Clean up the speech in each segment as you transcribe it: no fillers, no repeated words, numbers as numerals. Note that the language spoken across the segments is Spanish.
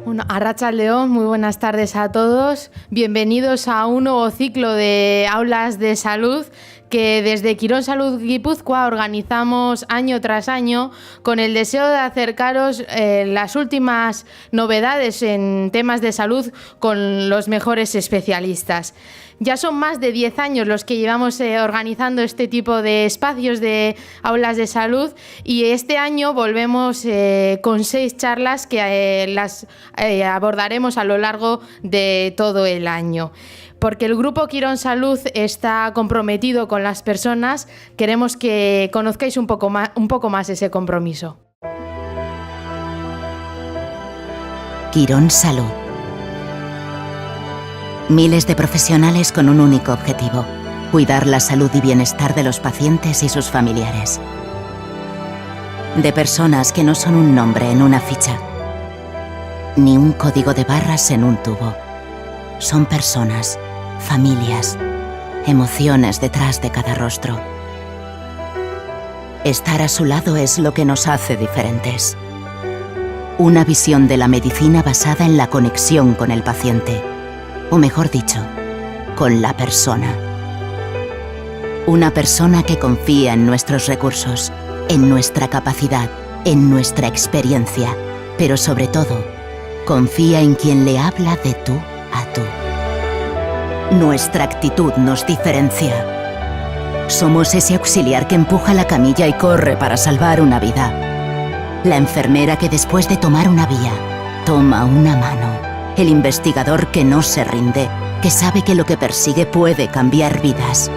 Bueno, arratsaldeon, muy buenas tardes a todos. Bienvenidos a un nuevo ciclo de aulas de salud que desde Quirón Salud Guipúzcoa organizamos año tras año con el deseo de acercaros las últimas novedades en temas de salud con los mejores especialistas. Ya son más de 10 años los que llevamos organizando este tipo de espacios de aulas de salud y este año volvemos con 6 charlas que las abordaremos a lo largo de todo el año. Porque el Grupo Quirón Salud está comprometido con las personas, queremos que conozcáis un poco más ese compromiso. Quirón Salud. Miles de profesionales con un único objetivo: cuidar la salud y bienestar de los pacientes y sus familiares. De personas que no son un nombre en una ficha, ni un código de barras en un tubo. Son personas, familias, emociones detrás de cada rostro. Estar a su lado es lo que nos hace diferentes. Una visión de la medicina basada en la conexión con el paciente, o mejor dicho, con la persona. Una persona que confía en nuestros recursos, en nuestra capacidad, en nuestra experiencia, pero sobre todo, confía en quien le habla de tú a tú. Nuestra actitud nos diferencia. Somos ese auxiliar que empuja la camilla y corre para salvar una vida. La enfermera que después de tomar una vía, toma una mano. El investigador que no se rinde, que sabe que lo que persigue puede cambiar vidas.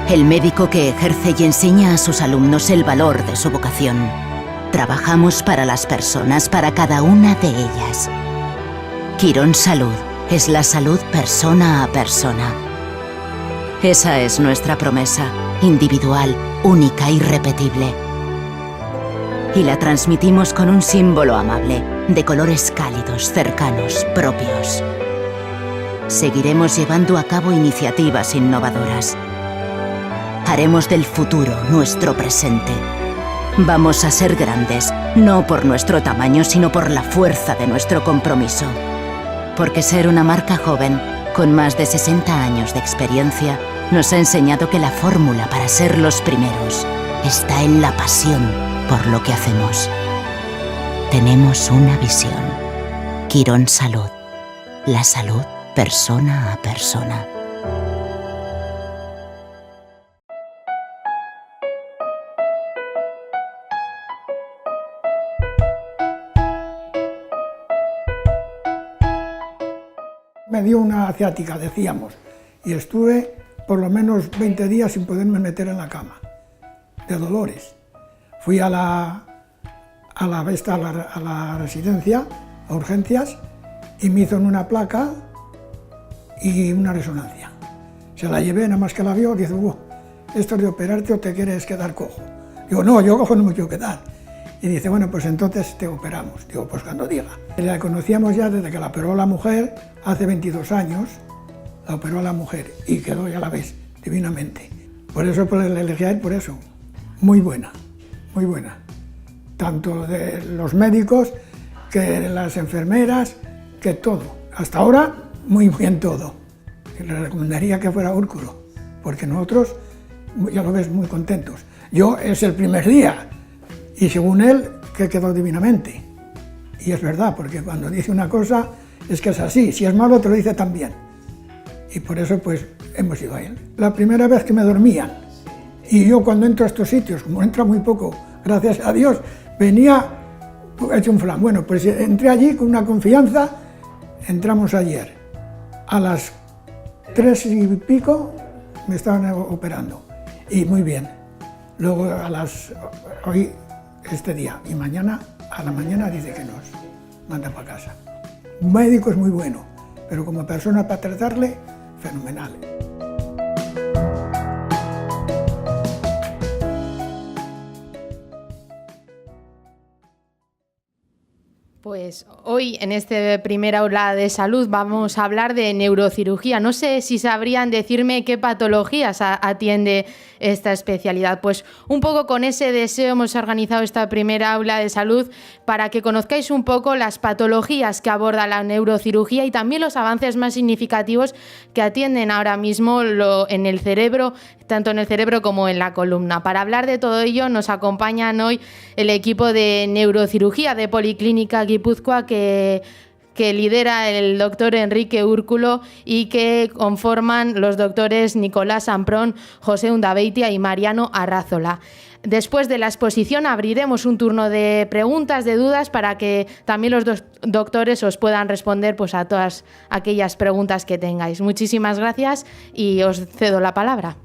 El médico que ejerce y enseña a sus alumnos el valor de su vocación. Trabajamos para las personas, para cada una de ellas. Quirón Salud es la salud persona a persona. Esa es nuestra promesa, individual, única, irrepetible. Y la transmitimos con un símbolo amable, de colores cálidos, cercanos, propios. Seguiremos llevando a cabo iniciativas innovadoras. Haremos del futuro nuestro presente. Vamos a ser grandes, no por nuestro tamaño, sino por la fuerza de nuestro compromiso. Porque ser una marca joven, con más de 60 años de experiencia, nos ha enseñado que la fórmula para ser los primeros está en la pasión por lo que hacemos. Tenemos una visión. Quirón Salud. La salud persona a persona. Me dio una ciática, decíamos, y estuve por lo menos 20 días sin poderme meter en la cama, de dolores. Fui a la residencia, a urgencias, y me hizo una placa y una resonancia. Se la llevé, nada más que la vio, dice, ¿esto es de operarte o te quieres quedar cojo? Digo, no, yo cojo no me quiero quedar. Y dice, bueno, pues entonces te operamos. Digo, pues cuando diga. La conocíamos ya desde que la operó la mujer, hace 22 años, la operó la mujer y quedó, ya la ves, divinamente. Por eso pues, la elegí a él, por eso. Muy buena, muy buena. Tanto de los médicos, que de las enfermeras, que todo. Hasta ahora, muy bien todo. Y le recomendaría que fuera Úrculo, porque nosotros, ya lo ves, muy contentos. Yo es el primer día. Y según él, que quedó divinamente. Y es verdad, porque cuando dice una cosa, es que es así. Si es malo, te lo dice también. Y por eso, pues, hemos ido a él. La primera vez que me dormían, y yo cuando entro a estos sitios, como entra muy poco, gracias a Dios, venía hecho un flan. Bueno, pues entré allí con una confianza, entramos ayer. A las 3 y pico me estaban operando. Y muy bien. Luego hoy, este día y mañana, a la mañana dice que nos manda para casa. Un médico es muy bueno, pero como persona para tratarle, fenomenal. Pues hoy en este primer aula de salud vamos a hablar de neurocirugía. No sé si sabrían decirme qué patologías atiende esta especialidad. Pues un poco con ese deseo hemos organizado esta primera aula de salud para que conozcáis un poco las patologías que aborda la neurocirugía y también los avances más significativos que atienden ahora mismo en el cerebro, tanto en el cerebro como en la columna. Para hablar de todo ello nos acompañan hoy el equipo de neurocirugía de Policlínica Guipúzcoa que lidera el doctor Enrique Úrculo y que conforman los doctores Nicolás Amprón, José Undabeitia y Mariano Arrázola. Después de la exposición abriremos un turno de preguntas, de dudas, para que también los dos doctores os puedan responder pues, a todas aquellas preguntas que tengáis. Muchísimas gracias y os cedo la palabra.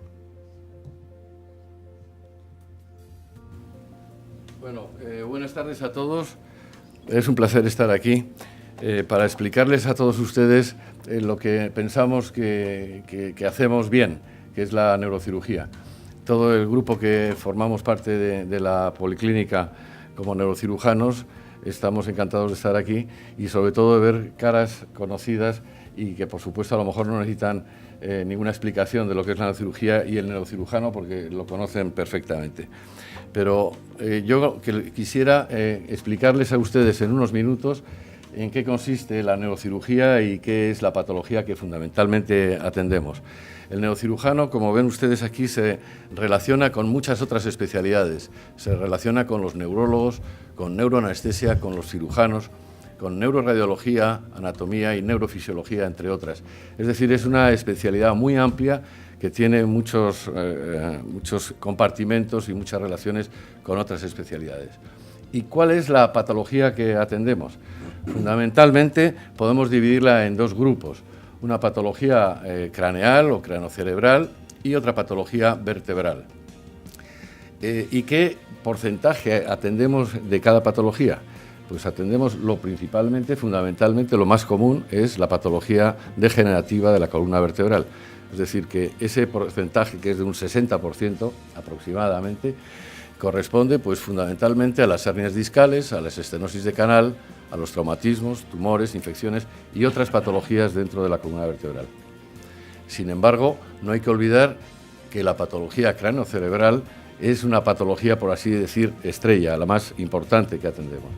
Bueno, buenas tardes a todos. Es un placer estar aquí para explicarles a todos ustedes lo que pensamos que hacemos bien, que es la neurocirugía. Todo el grupo que formamos parte de la Policlínica como neurocirujanos estamos encantados de estar aquí y sobre todo de ver caras conocidas y que por supuesto a lo mejor no necesitan ninguna explicación de lo que es la neurocirugía y el neurocirujano porque lo conocen perfectamente. Pero yo quisiera explicarles a ustedes en unos minutos en qué consiste la neurocirugía y qué es la patología que fundamentalmente atendemos. El neurocirujano, como ven ustedes aquí, se relaciona con muchas otras especialidades. Se relaciona con los neurólogos, con neuroanestesia, con los cirujanos, con neuroradiología, anatomía y neurofisiología, entre otras. Es decir, es una especialidad muy amplia que tiene muchos compartimentos y muchas relaciones con otras especialidades. ¿Y cuál es la patología que atendemos? Fundamentalmente podemos dividirla en dos grupos, una patología craneal o cranocerebral y otra patología vertebral. ¿Y qué porcentaje atendemos de cada patología? Pues atendemos fundamentalmente, lo más común es la patología degenerativa de la columna vertebral. Es decir, que ese porcentaje, que es de un 60% aproximadamente, corresponde pues, fundamentalmente a las hernias discales, a las estenosis de canal, a los traumatismos, tumores, infecciones y otras patologías dentro de la columna vertebral. Sin embargo, no hay que olvidar que la patología craneocerebral es una patología, por así decir, estrella, la más importante que atendemos.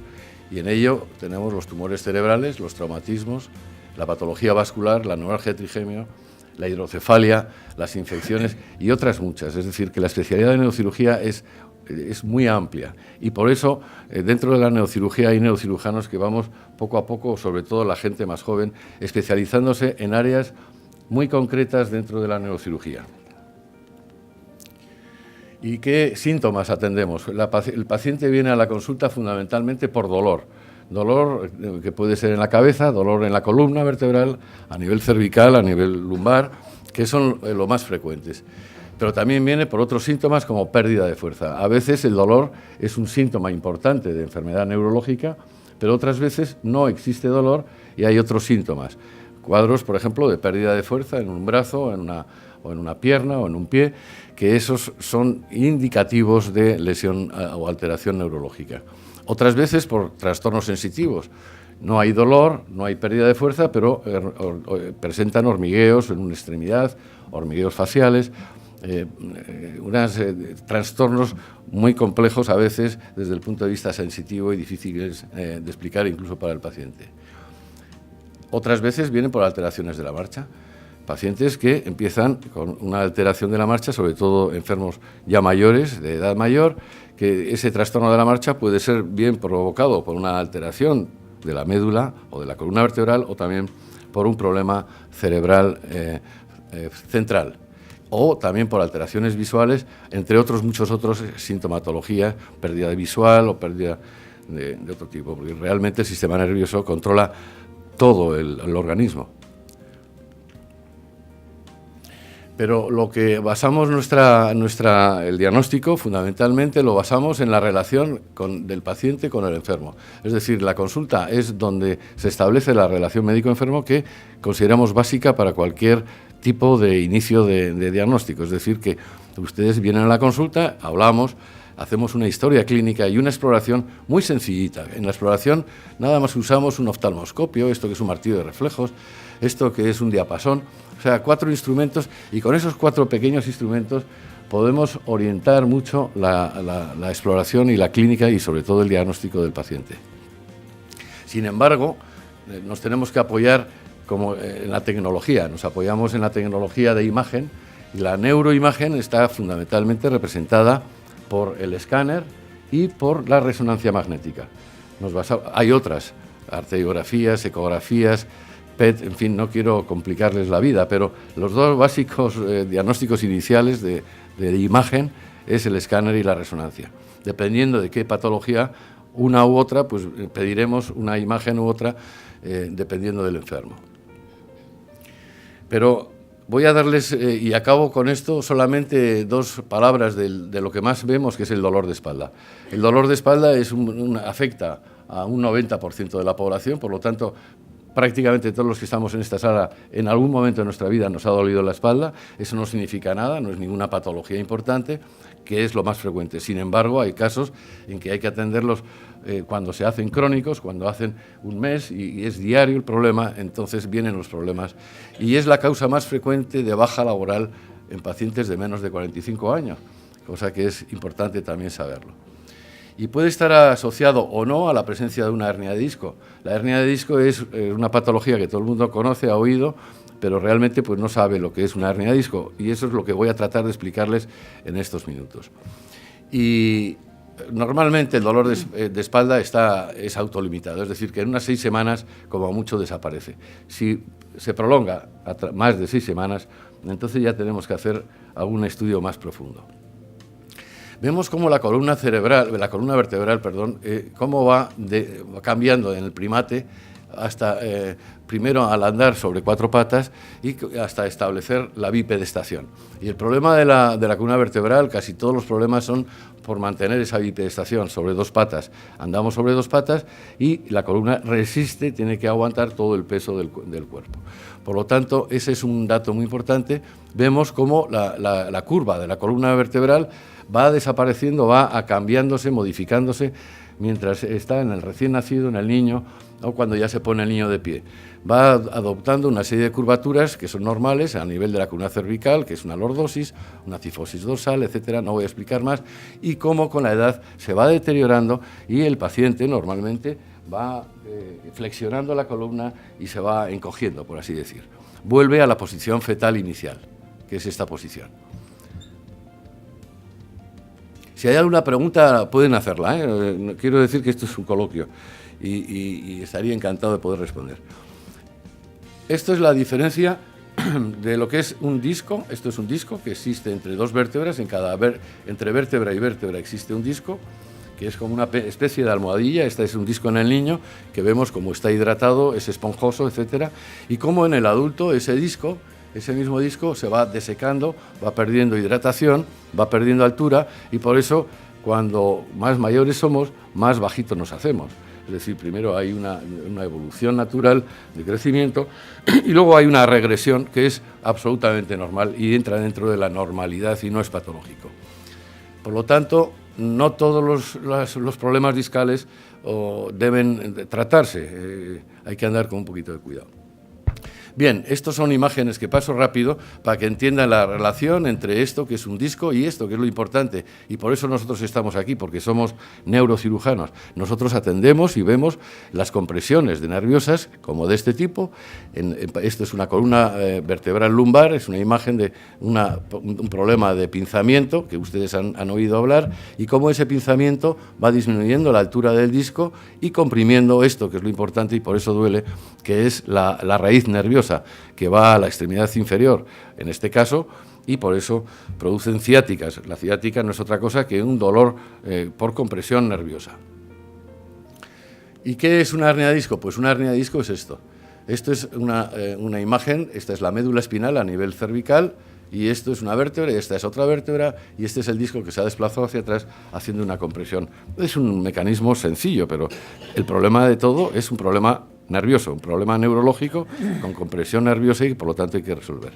Y en ello tenemos los tumores cerebrales, los traumatismos, la patología vascular, la neuralgia trigémino, la hidrocefalia, las infecciones y otras muchas. Es decir, que la especialidad de neurocirugía es muy amplia y por eso dentro de la neurocirugía hay neurocirujanos que vamos poco a poco, sobre todo la gente más joven, especializándose en áreas muy concretas dentro de la neurocirugía. ¿Y qué síntomas atendemos? El paciente viene a la consulta fundamentalmente por dolor que puede ser en la cabeza, dolor en la columna vertebral, a nivel cervical, a nivel lumbar, que son los más frecuentes. Pero también viene por otros síntomas como pérdida de fuerza. A veces el dolor es un síntoma importante de enfermedad neurológica, pero otras veces no existe dolor y hay otros síntomas. Cuadros, por ejemplo, de pérdida de fuerza en un brazo, o en una pierna o en un pie, que esos son indicativos de lesión o alteración neurológica. Otras veces por trastornos sensitivos. No hay dolor, no hay pérdida de fuerza, pero presentan hormigueos en una extremidad, hormigueos faciales, trastornos muy complejos a veces desde el punto de vista sensitivo y difíciles de explicar incluso para el paciente. Otras veces vienen por alteraciones de la marcha. Pacientes que empiezan con una alteración de la marcha, sobre todo enfermos ya mayores, de edad mayor, que ese trastorno de la marcha puede ser bien provocado por una alteración de la médula o de la columna vertebral o también por un problema cerebral central o también por alteraciones visuales, entre otros muchos otros sintomatologías, pérdida visual o pérdida de otro tipo, porque realmente el sistema nervioso controla todo el organismo. Pero lo que basamos el diagnóstico, fundamentalmente, lo basamos en la relación del paciente con el enfermo. Es decir, la consulta es donde se establece la relación médico-enfermo que consideramos básica para cualquier tipo de inicio de diagnóstico. Es decir, que ustedes vienen a la consulta, hablamos, hacemos una historia clínica y una exploración muy sencillita. En la exploración nada más usamos un oftalmoscopio, esto que es un martillo de reflejos, esto que es un diapasón, o sea, 4 instrumentos, y con esos 4 pequeños instrumentos podemos orientar mucho la exploración y la clínica y sobre todo el diagnóstico del paciente. Sin embargo, nos tenemos que apoyar como en la tecnología, nos apoyamos en la tecnología de imagen, y la neuroimagen está fundamentalmente representada por el escáner y por la resonancia magnética. Hay otras, arteriografías, ecografías, PET, en fin, no quiero complicarles la vida, pero los 2 básicos diagnósticos iniciales de imagen es el escáner y la resonancia. Dependiendo de qué patología, una u otra, pues pediremos una imagen u otra, dependiendo del enfermo. Pero voy a darles, y acabo con esto, solamente 2 palabras de lo que más vemos, que es el dolor de espalda. El dolor de espalda afecta a un 90% de la población, por lo tanto, prácticamente todos los que estamos en esta sala, en algún momento de nuestra vida nos ha dolido la espalda. Eso no significa nada, no es ninguna patología importante, que es lo más frecuente. Sin embargo, hay casos en que hay que atenderlos cuando se hacen crónicos, cuando hacen un mes y es diario el problema, entonces vienen los problemas. Y es la causa más frecuente de baja laboral en pacientes de menos de 45 años, cosa que es importante también saberlo. Y puede estar asociado o no a la presencia de una hernia de disco. La hernia de disco es una patología que todo el mundo conoce, ha oído, pero realmente pues no sabe lo que es una hernia de disco, y eso es lo que voy a tratar de explicarles en estos minutos. Y normalmente el dolor de espalda es autolimitado, es decir, que en unas 6 semanas como mucho desaparece. Si se prolonga más de 6 semanas, entonces ya tenemos que hacer algún estudio más profundo. Vemos cómo la columna vertebral, cómo va cambiando en el primate hasta primero al andar sobre 4 patas y hasta establecer la bipedestación. Y el problema de la columna vertebral, casi todos los problemas son por mantener esa bipedestación sobre 2 patas. Andamos sobre 2 patas y la columna resiste, tiene que aguantar todo el peso del cuerpo. Por lo tanto, ese es un dato muy importante. Vemos cómo la curva de la columna vertebral va desapareciendo, va cambiándose, modificándose, mientras está en el recién nacido, en el niño, o cuando ya se pone el niño de pie. Va adoptando una serie de curvaturas que son normales a nivel de la columna cervical, que es una lordosis, una cifosis dorsal, etcétera, no voy a explicar más, y cómo con la edad se va deteriorando y el paciente normalmente va flexionando la columna y se va encogiendo, por así decir. Vuelve a la posición fetal inicial, que es esta posición. Si hay alguna pregunta, pueden hacerla, ¿eh? Quiero decir que esto es un coloquio y estaría encantado de poder responder. Esto es la diferencia de lo que es un disco. Esto es un disco que existe entre 2 vértebras, entre vértebra y vértebra existe un disco, que es como una especie de almohadilla. Este es un disco en el niño, que vemos cómo está hidratado, es esponjoso, etcétera, y cómo en el adulto ese mismo disco se va desecando, va perdiendo hidratación, va perdiendo altura, y por eso cuando más mayores somos, más bajitos nos hacemos. Es decir, primero hay una evolución natural de crecimiento y luego hay una regresión que es absolutamente normal y entra dentro de la normalidad y no es patológico. Por lo tanto, no todos los problemas discales deben tratarse, hay que andar con un poquito de cuidado. Bien, estas son imágenes que paso rápido para que entiendan la relación entre esto, que es un disco, y esto, que es lo importante. Y por eso nosotros estamos aquí, porque somos neurocirujanos. Nosotros atendemos y vemos las compresiones nerviosas, como de este tipo. Esto es una columna vertebral lumbar, es una imagen de un problema de pinzamiento, que ustedes han oído hablar, y cómo ese pinzamiento va disminuyendo la altura del disco y comprimiendo esto, que es lo importante y por eso duele, que es la raíz nerviosa, que va a la extremidad inferior, en este caso, y por eso producen ciáticas. La ciática no es otra cosa que un dolor por compresión nerviosa. ¿Y qué es una hernia de disco? Pues una hernia de disco es esto. Esto es una imagen, esta es la médula espinal a nivel cervical, y esto es una vértebra, y esta es otra vértebra, y este es el disco que se ha desplazado hacia atrás haciendo una compresión. Es un mecanismo sencillo, pero el problema de todo es un problema nervioso, un problema neurológico con compresión nerviosa y por lo tanto hay que resolver.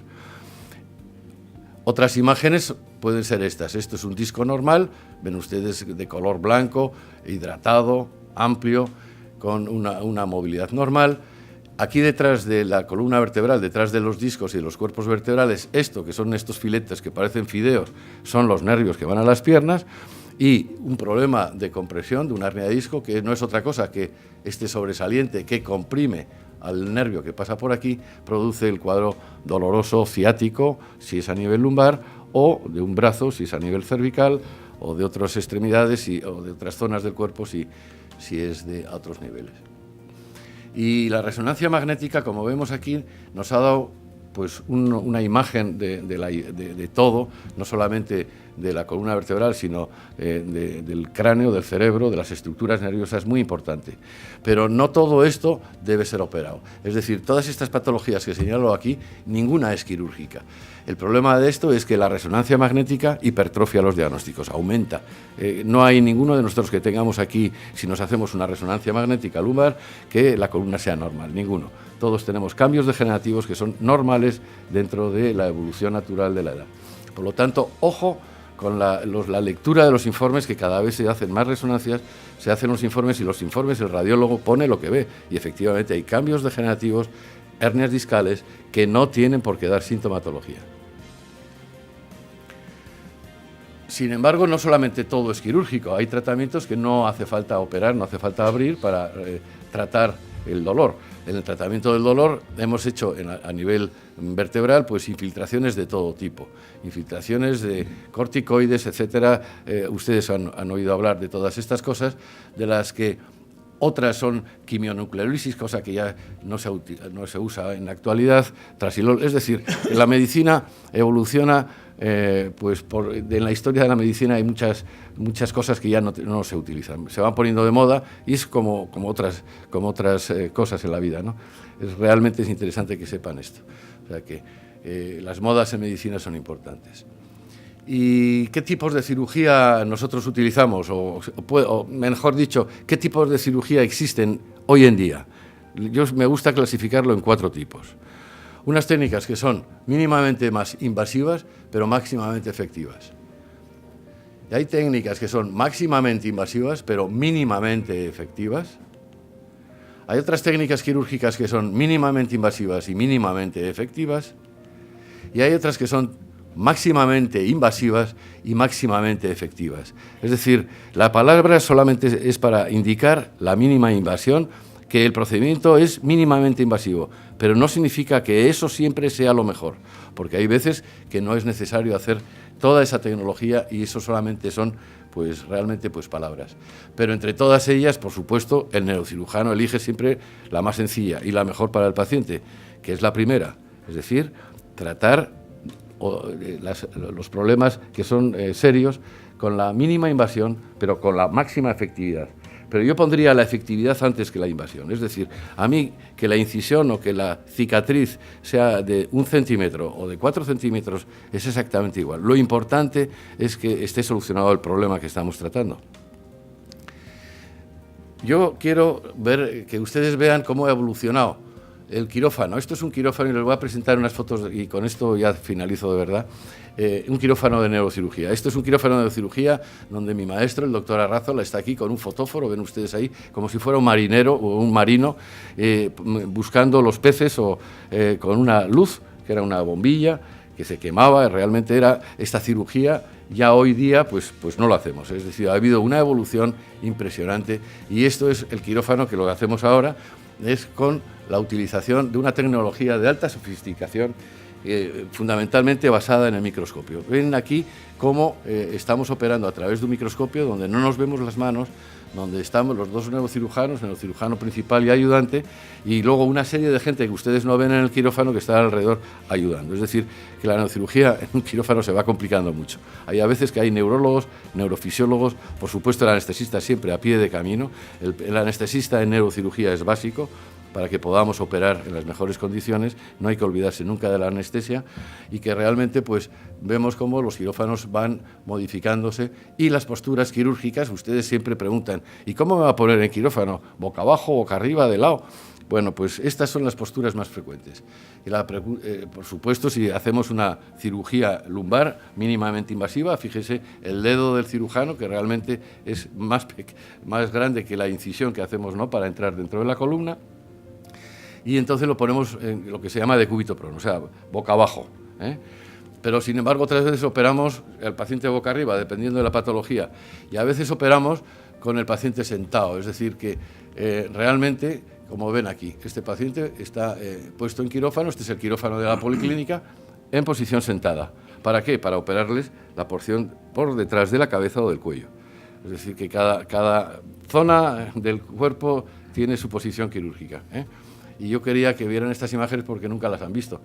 Otras imágenes pueden ser estas. Esto es un disco normal, ven ustedes, de color blanco, hidratado, amplio, con una movilidad normal. Aquí detrás de la columna vertebral, detrás de los discos y de los cuerpos vertebrales, esto que son estos filetes que parecen fideos, son los nervios que van a las piernas, y un problema de compresión, de una hernia de disco, que no es otra cosa que este sobresaliente que comprime al nervio que pasa por aquí, produce el cuadro doloroso ciático, si es a nivel lumbar, o de un brazo, si es a nivel cervical, o de otras extremidades o de otras zonas del cuerpo, si es de otros niveles. Y la resonancia magnética, como vemos aquí, nos ha dado pues una imagen de todo, no solamente de la columna vertebral, sino del cráneo, del cerebro, de las estructuras nerviosas, muy importante. Pero no todo esto debe ser operado. Es decir, todas estas patologías que señalo aquí, ninguna es quirúrgica. El problema de esto es que la resonancia magnética hipertrofia los diagnósticos, aumenta. No hay ninguno de nosotros que tengamos aquí, si nos hacemos una resonancia magnética lumbar, que la columna sea normal, ninguno. Todos tenemos cambios degenerativos que son normales dentro de la evolución natural de la edad. Por lo tanto, ojo con la lectura de los informes, que cada vez se hacen más resonancias, se hacen los informes, y los informes el radiólogo pone lo que ve, y efectivamente hay cambios degenerativos, hernias discales, que no tienen por qué dar sintomatología. Sin embargo, no solamente todo es quirúrgico, hay tratamientos que no hace falta operar, no hace falta abrir para tratar el dolor. En el tratamiento del dolor hemos hecho a nivel vertebral pues infiltraciones de todo tipo, infiltraciones de corticoides, etcétera. Ustedes han oído hablar de todas estas cosas, de las que otras son quimionucleolisis, cosa que ya no se usa en la actualidad, trasilol. Es decir, la medicina evoluciona, en la historia de la medicina hay muchas cosas que ya no se utilizan, se van poniendo de moda, y es como otras cosas en la vida, ¿no? Realmente es interesante que sepan esto. O sea que las modas en medicina son importantes. ¿Y qué tipos de cirugía nosotros utilizamos? O mejor dicho, ¿qué tipos de cirugía existen hoy en día? Me gusta clasificarlo en 4 tipos. Unas técnicas que son mínimamente más invasivas, pero máximamente efectivas. Y hay técnicas que son máximamente invasivas, pero mínimamente efectivas. Hay otras técnicas quirúrgicas que son mínimamente invasivas y mínimamente efectivas. Y hay otras que son máximamente invasivas y máximamente efectivas. Es decir, la palabra solamente es para indicar la mínima invasión, que el procedimiento es mínimamente invasivo, pero no significa que eso siempre sea lo mejor, porque hay veces que no es necesario hacer toda esa tecnología, y eso solamente son realmente palabras. Pero entre todas ellas, por supuesto, el neurocirujano elige siempre la más sencilla y la mejor para el paciente, que es la primera, es decir, tratar los problemas que son serios con la mínima invasión, pero con la máxima efectividad. Pero yo pondría la efectividad antes que la invasión. Es decir, a mí que la incisión o que la cicatriz sea de 1 centímetro o de 4 centímetros es exactamente igual. Lo importante es que esté solucionado el problema que estamos tratando. Yo quiero que ustedes vean cómo ha evolucionado el quirófano. Esto es un quirófano y les voy a presentar unas fotos, y con esto ya finalizo de verdad. Un quirófano de neurocirugía. Esto es un quirófano de neurocirugía donde mi maestro, el doctor Arrazola, está aquí con un fotóforo, ven ustedes ahí, como si fuera un marinero o un marino, buscando los peces, o con una luz, que era una bombilla, que se quemaba. Realmente era esta cirugía. Ya hoy día pues no lo hacemos. Es decir, ha habido una evolución impresionante, y esto es el quirófano, que lo que hacemos ahora es con la utilización de una tecnología de alta sofisticación, fundamentalmente basada en el microscopio. Ven aquí cómo estamos operando a través de un microscopio donde no nos vemos las manos, donde estamos los dos neurocirujanos, el neurocirujano principal y ayudante, y luego una serie de gente que ustedes no ven en el quirófano que está alrededor ayudando. Es decir, que la neurocirugía en un quirófano se va complicando mucho. Hay a veces que hay neurólogos, neurofisiólogos, por supuesto el anestesista siempre a pie de camino. El anestesista en neurocirugía es básico para que podamos operar en las mejores condiciones. No hay que olvidarse nunca de la anestesia, y que realmente vemos cómo los quirófanos van modificándose, y las posturas quirúrgicas. Ustedes siempre preguntan, ¿y cómo me va a poner en quirófano? ¿Boca abajo, boca arriba, de lado? Bueno, pues estas son las posturas más frecuentes. Y por supuesto, si hacemos una cirugía lumbar mínimamente invasiva, fíjese el dedo del cirujano, que realmente es más grande que la incisión que hacemos, ¿no?, para entrar dentro de la columna, y entonces lo ponemos en lo que se llama decúbito prono, o sea, boca abajo, ¿eh? Pero, sin embargo, otras veces operamos al paciente boca arriba, dependiendo de la patología, y a veces operamos con el paciente sentado, es decir, que realmente, como ven aquí, este paciente está puesto en quirófano, este es el quirófano de la policlínica, en posición sentada. ¿Para qué? Para operarles la porción por detrás de la cabeza o del cuello. Es decir, que cada zona del cuerpo tiene su posición quirúrgica, ¿eh? Y yo quería que vieran estas imágenes porque nunca las han visto.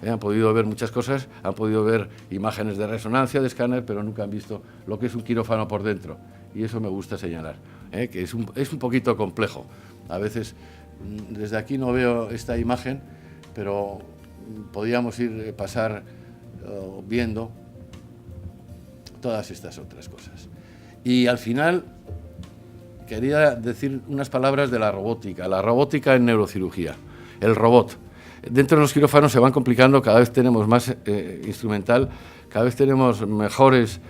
Han podido ver muchas cosas, han podido ver imágenes de resonancia, de escáner, pero nunca han visto lo que es un quirófano por dentro. Y eso me gusta señalar, que es un poquito complejo. A veces desde aquí no veo esta imagen, pero podíamos pasar viendo todas estas otras cosas. Y al final quería decir unas palabras de la robótica en neurocirugía, el robot. Dentro de los quirófanos se van complicando, cada vez tenemos más instrumental, cada vez tenemos mejores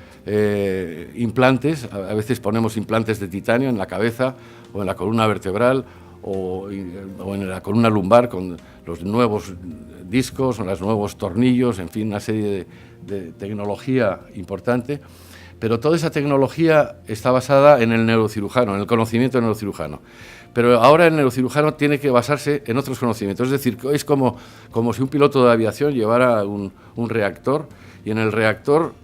implantes, a veces ponemos implantes de titanio en la cabeza o en la columna vertebral o en la columna lumbar con los nuevos discos o los nuevos tornillos, en fin, una serie de tecnología importante. Pero toda esa tecnología está basada en el neurocirujano, en el conocimiento del neurocirujano. Pero ahora el neurocirujano tiene que basarse en otros conocimientos. Es decir, es como si un piloto de aviación llevara un reactor, y en el reactor,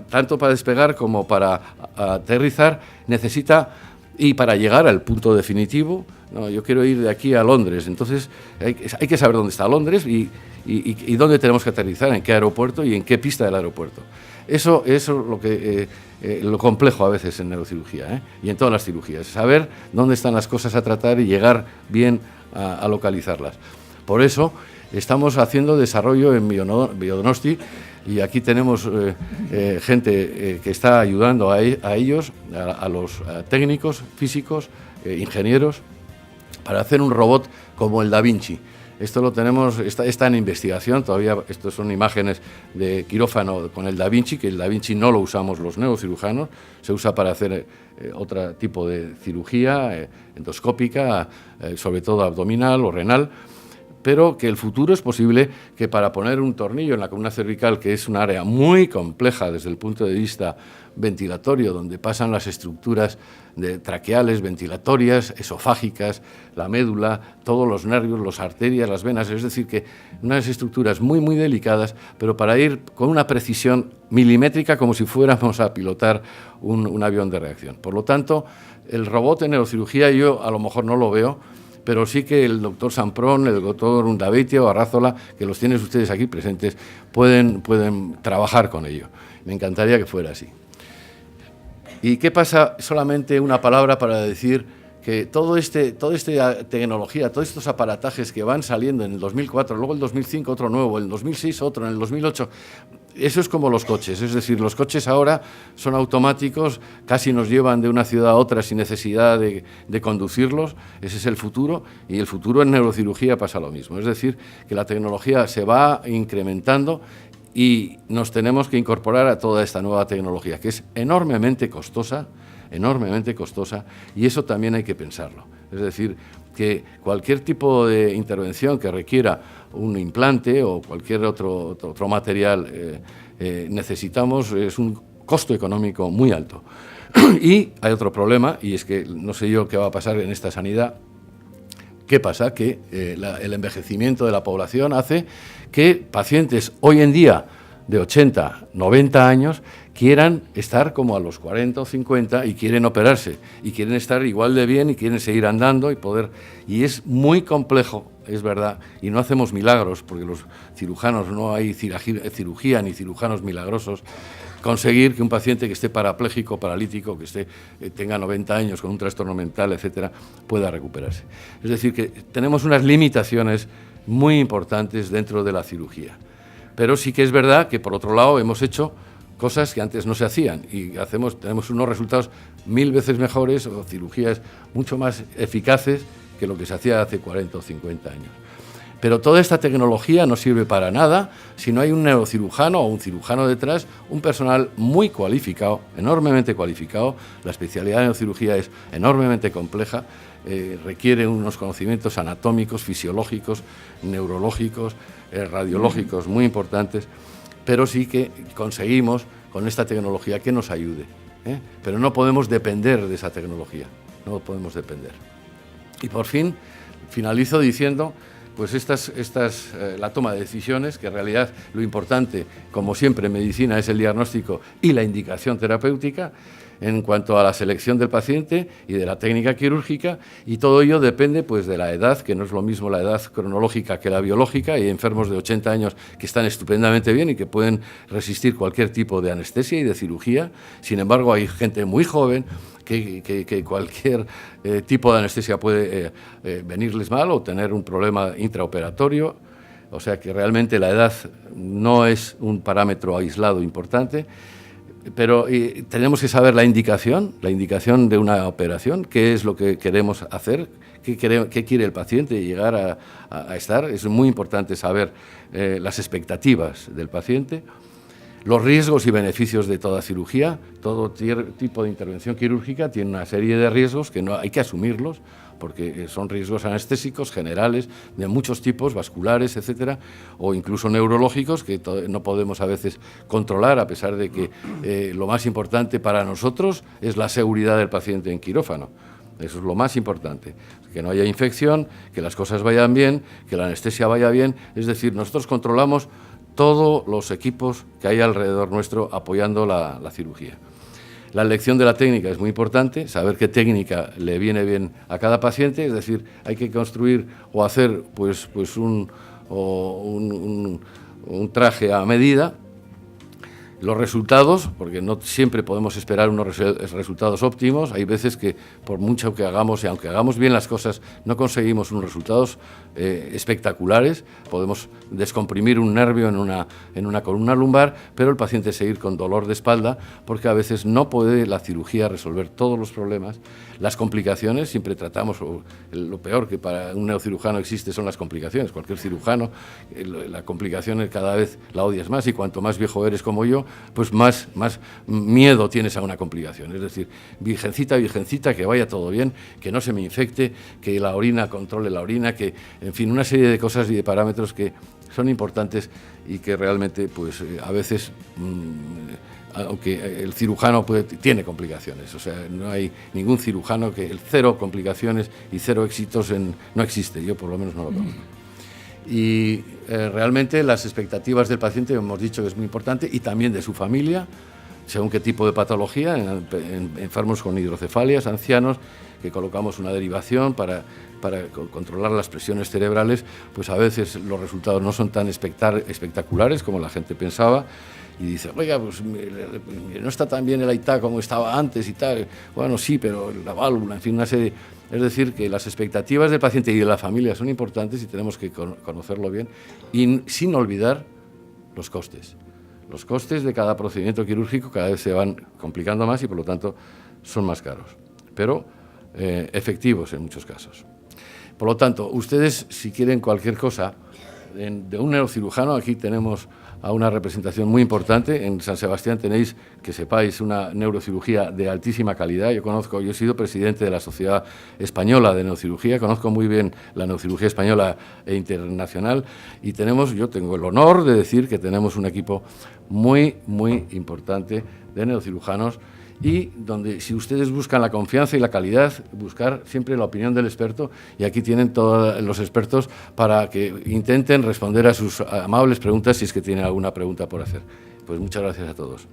tanto para despegar como para aterrizar, necesita, y para llegar al punto definitivo, no, yo quiero ir de aquí a Londres, entonces hay que saber dónde está Londres y dónde tenemos que aterrizar, en qué aeropuerto y en qué pista del aeropuerto. Eso es lo complejo a veces en neurocirugía, y en todas las cirugías, saber dónde están las cosas a tratar y llegar bien a localizarlas. Por eso estamos haciendo desarrollo en Biodonosti, y aquí tenemos gente que está ayudando a ellos, a los técnicos, físicos, ingenieros, para hacer un robot como el Da Vinci. Esto lo tenemos, está en investigación, todavía estos son imágenes de quirófano con el Da Vinci, que el Da Vinci no lo usamos los neurocirujanos, se usa para hacer otro tipo de cirugía endoscópica, sobre todo abdominal o renal, pero que el futuro es posible que para poner un tornillo en la columna cervical, que es un área muy compleja desde el punto de vista ventilatorio, donde pasan las estructuras traqueales, ventilatorias, esofágicas, la médula, todos los nervios, las arterias, las venas, es decir, que unas estructuras muy, muy delicadas, pero para ir con una precisión milimétrica como si fuéramos a pilotar un avión de reacción. Por lo tanto, el robot en neurocirugía yo a lo mejor no lo veo, pero sí que el doctor Samprón, el doctor Undaveitia o Arrazola, que los tienen ustedes aquí presentes, pueden trabajar con ello. Me encantaría que fuera así. ¿Y qué pasa? Solamente una palabra para decir que toda esta tecnología, todos estos aparatajes que van saliendo en el 2004, luego el 2005 otro nuevo, en el 2006 otro, en el 2008... Eso es como los coches, es decir, los coches ahora son automáticos, casi nos llevan de una ciudad a otra sin necesidad de conducirlos. Ese es el futuro, y el futuro en neurocirugía pasa lo mismo. Es decir, que la tecnología se va incrementando y nos tenemos que incorporar a toda esta nueva tecnología, que es enormemente costosa, y eso también hay que pensarlo. Es decir, que cualquier tipo de intervención que requiera un implante o cualquier otro material necesitamos, es un costo económico muy alto. Y hay otro problema, y es que no sé yo qué va a pasar en esta sanidad. ¿Qué pasa? Que el envejecimiento de la población hace que pacientes hoy en día de 80, 90 años quieran estar como a los 40 o 50 y quieren operarse, y quieren estar igual de bien y quieren seguir andando y es muy complejo, es verdad, y no hacemos milagros, porque los cirujanos no hay cirugía ni cirujanos milagrosos, conseguir que un paciente que esté parapléjico, paralítico, que tenga 90 años con un trastorno mental, etcétera, pueda recuperarse. Es decir, que tenemos unas limitaciones muy importantes dentro de la cirugía. Pero sí que es verdad que, por otro lado, hemos hecho cosas que antes no se hacían y tenemos unos resultados 1000 veces mejores o cirugías mucho más eficaces que lo que se hacía hace 40 o 50 años. Pero toda esta tecnología no sirve para nada si no hay un neurocirujano o un cirujano detrás, un personal muy cualificado, enormemente cualificado. La especialidad de neurocirugía es enormemente compleja, requiere unos conocimientos anatómicos, fisiológicos, neurológicos, radiológicos muy importantes, pero sí que conseguimos con esta tecnología que nos ayude, pero no podemos depender de esa tecnología, no podemos depender. Y por fin, finalizo diciendo, pues la toma de decisiones, que en realidad lo importante, como siempre en medicina, es el diagnóstico y la indicación terapéutica en cuanto a la selección del paciente y de la técnica quirúrgica, y todo ello depende pues de la edad, que no es lo mismo la edad cronológica que la biológica. Hay enfermos de 80 años que están estupendamente bien y que pueden resistir cualquier tipo de anestesia y de cirugía. Sin embargo, hay gente muy joven que cualquier tipo de anestesia puede venirles mal o tener un problema intraoperatorio. O sea que realmente la edad no es un parámetro aislado importante, pero tenemos que saber la indicación de una operación, qué es lo que queremos hacer, qué quiere el paciente llegar a estar. Es muy importante saber las expectativas del paciente, los riesgos y beneficios de toda cirugía. Todo tipo de intervención quirúrgica tiene una serie de riesgos que no hay que asumirlos, porque son riesgos anestésicos generales de muchos tipos, vasculares, etcétera, o incluso neurológicos, que no podemos a veces controlar, a pesar de que lo más importante para nosotros es la seguridad del paciente en quirófano. Eso es lo más importante, que no haya infección, que las cosas vayan bien, que la anestesia vaya bien. Es decir, nosotros controlamos todos los equipos que hay alrededor nuestro apoyando la cirugía. La elección de la técnica es muy importante, saber qué técnica le viene bien a cada paciente, es decir, hay que construir o hacer pues un traje a medida. Los resultados, porque no siempre podemos esperar unos resultados óptimos, hay veces que por mucho que hagamos, y aunque hagamos bien las cosas, no conseguimos unos resultados espectaculares. Podemos descomprimir un nervio en una columna lumbar, pero el paciente seguir con dolor de espalda, porque a veces no puede la cirugía resolver todos los problemas. Las complicaciones, siempre tratamos, lo peor que para un neurocirujano existe son las complicaciones. Cualquier cirujano, la complicación cada vez la odias más, y cuanto más viejo eres como yo, pues más miedo tienes a una complicación. Es decir, virgencita, que vaya todo bien, que no se me infecte, que la orina controle la orina, que, en fin, una serie de cosas y de parámetros que son importantes y que realmente, pues a veces, aunque el cirujano tiene complicaciones, o sea, no hay ningún cirujano que el cero complicaciones y cero éxitos no existe, yo por lo menos no lo conozco. Y realmente las expectativas del paciente, hemos dicho que es muy importante, y también de su familia, según qué tipo de patología, en enfermos con hidrocefalias, ancianos, que colocamos una derivación para controlar las presiones cerebrales, pues a veces los resultados no son tan espectaculares como la gente pensaba, y dice, oiga, pues no está tan bien el AITA como estaba antes y tal. Bueno, sí, pero la válvula, en fin, una serie. Es decir, que las expectativas del paciente y de la familia son importantes y tenemos que conocerlo bien, y sin olvidar los costes. Los costes de cada procedimiento quirúrgico cada vez se van complicando más y por lo tanto son más caros, pero efectivos en muchos casos. Por lo tanto, ustedes, si quieren cualquier cosa de un neurocirujano, aquí tenemos a una representación muy importante. En San Sebastián tenéis, que sepáis, una neurocirugía de altísima calidad. Yo he sido presidente de la Sociedad Española de Neurocirugía, conozco muy bien la neurocirugía española e internacional, y yo tengo el honor de decir que tenemos un equipo muy, muy importante de neurocirujanos, y donde, si ustedes buscan la confianza y la calidad, buscar siempre la opinión del experto, y aquí tienen todos los expertos para que intenten responder a sus amables preguntas, si es que tienen alguna pregunta por hacer. Pues muchas gracias a todos.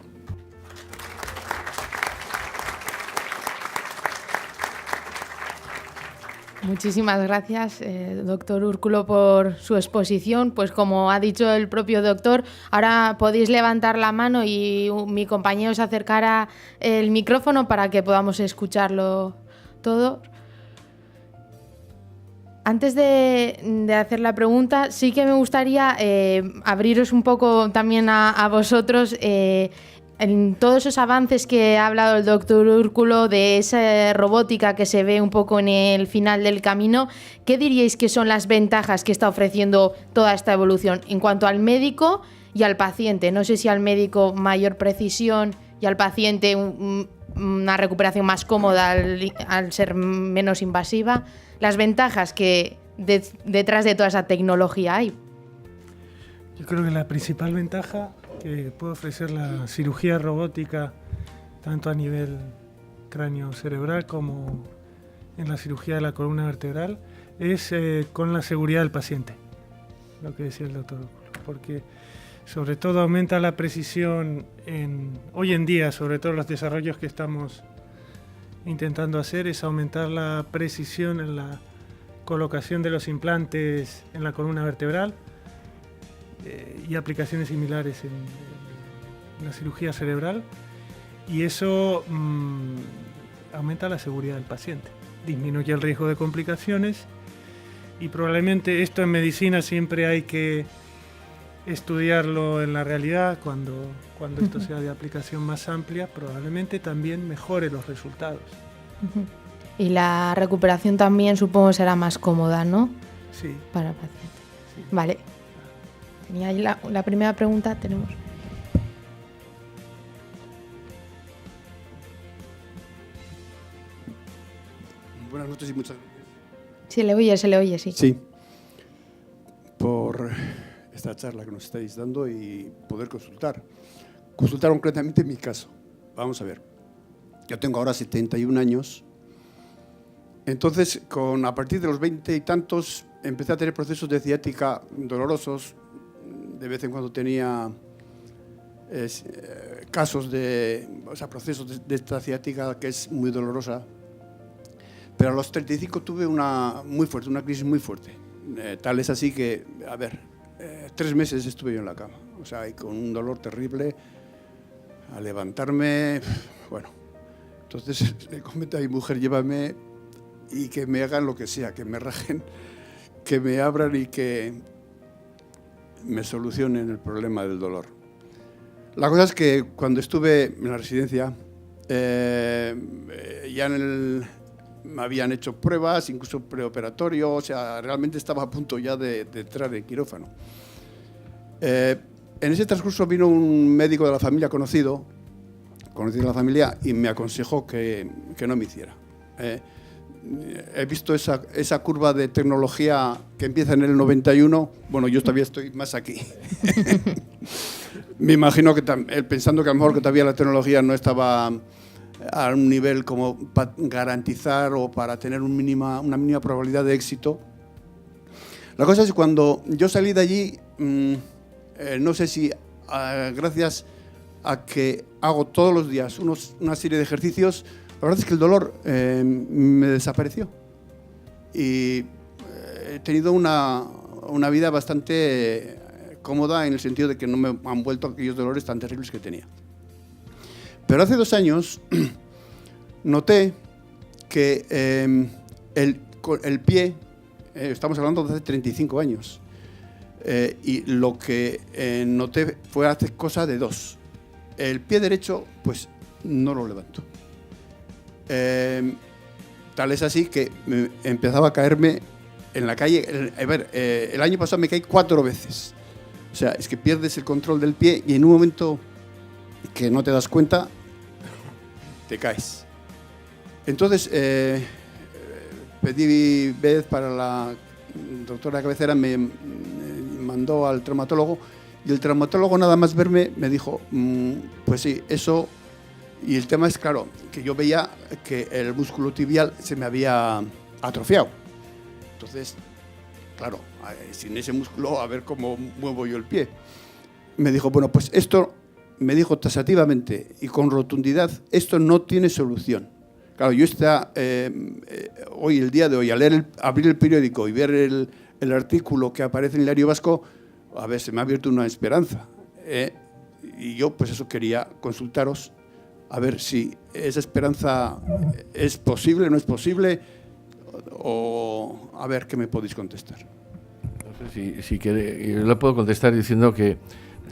Muchísimas gracias, doctor Úrculo, por su exposición. Pues como ha dicho el propio doctor, ahora podéis levantar la mano y mi compañero os acercará el micrófono para que podamos escucharlo todo. Antes de hacer la pregunta, sí que me gustaría abriros un poco también a vosotros. en todos esos avances que ha hablado el doctor Úrculo, de esa robótica que se ve un poco en el final del camino, ¿qué diríais que son las ventajas que está ofreciendo toda esta evolución en cuanto al médico y al paciente? No sé si al médico mayor precisión y al paciente una recuperación más cómoda al ser menos invasiva. Las ventajas que detrás de toda esa tecnología hay. Yo creo que la principal ventaja que puede ofrecer la cirugía robótica, tanto a nivel cráneo-cerebral como en la cirugía de la columna vertebral, es con la seguridad del paciente, lo que decía el doctor, porque sobre todo aumenta la precisión hoy en día, sobre todo los desarrollos que estamos intentando hacer, es aumentar la precisión en la colocación de los implantes en la columna vertebral, y aplicaciones similares en la cirugía cerebral, y eso aumenta la seguridad del paciente, disminuye el riesgo de complicaciones, y probablemente esto en medicina siempre hay que estudiarlo en la realidad, cuando esto sea de aplicación más amplia, probablemente también mejore los resultados. Y la recuperación también supongo será más cómoda, ¿no? Sí. Para el paciente. Sí. Vale. Tenía ahí la primera pregunta, tenemos. Buenas noches y muchas gracias. Se le oye, sí. Sí, por esta charla que nos estáis dando y poder consultar. Consultar concretamente mi caso. Vamos a ver. Yo tengo ahora 71 años. Entonces, a partir de los 20 y tantos, empecé a tener procesos de ciática dolorosos. De vez en cuando tenía casos procesos de esta ciática que es muy dolorosa. Pero a los 35 tuve una crisis muy fuerte. Tal es así que, 3 meses estuve yo en la cama. O sea, y con un dolor terrible, a levantarme, bueno. Entonces le comenté a mi mujer, llévame y que me hagan lo que sea, que me rajen, que me abran y que me solucionen el problema del dolor. La cosa es que cuando estuve en la residencia, me habían hecho pruebas, incluso preoperatorio, o sea, realmente estaba a punto ya de entrar en quirófano. En ese transcurso vino un médico de la familia conocido de la familia y me aconsejó que no me hiciera. He visto esa curva de tecnología que empieza en el 91, bueno, yo todavía estoy más aquí. Me imagino que pensando que a lo mejor que todavía la tecnología no estaba a un nivel como para garantizar o para tener una mínima probabilidad de éxito. La cosa es que cuando yo salí de allí, no sé si gracias a que hago todos los días una serie de ejercicios, la verdad es que el dolor me desapareció y he tenido una vida bastante cómoda en el sentido de que no me han vuelto aquellos dolores tan terribles que tenía. Pero hace 2 años noté que el pie, estamos hablando de hace 35 años, y lo que noté fue hace cosa de 2. El pie derecho, pues no lo levanto. Tal es así que empezaba a caerme en la calle. El año pasado me caí 4 veces. O sea, es que pierdes el control del pie y en un momento que no te das cuenta, te caes. Entonces, pedí vez para la doctora de cabecera, me mandó al traumatólogo y el traumatólogo nada más verme me dijo, pues sí, eso. Y el tema es, claro, que yo veía que el músculo tibial se me había atrofiado. Entonces, claro, sin ese músculo, a ver cómo muevo yo el pie. Me dijo, bueno, pues esto, me dijo taxativamente y con rotundidad, esto no tiene solución. Claro, yo hoy, el día de hoy, al abrir el periódico y ver el artículo que aparece en el Diario Vasco, a ver, se me ha abierto una esperanza. Y yo, pues eso, quería consultaros a ver si esa esperanza es posible, no es posible, o a ver qué me podéis contestar. No sé si quiere, yo le puedo contestar diciendo que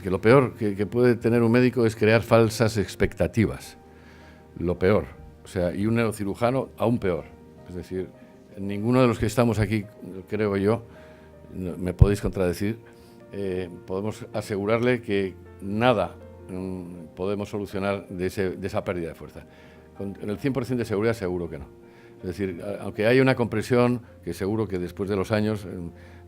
que lo peor que puede tener un médico es crear falsas expectativas. Lo peor. O sea, y un neurocirujano aún peor. Es decir, ninguno de los que estamos aquí, creo yo, me podéis contradecir, podemos asegurarle que nada podemos solucionar de esa pérdida de fuerza. Con el 100% de seguridad seguro que no. Es decir, aunque haya una compresión, que seguro que después de los años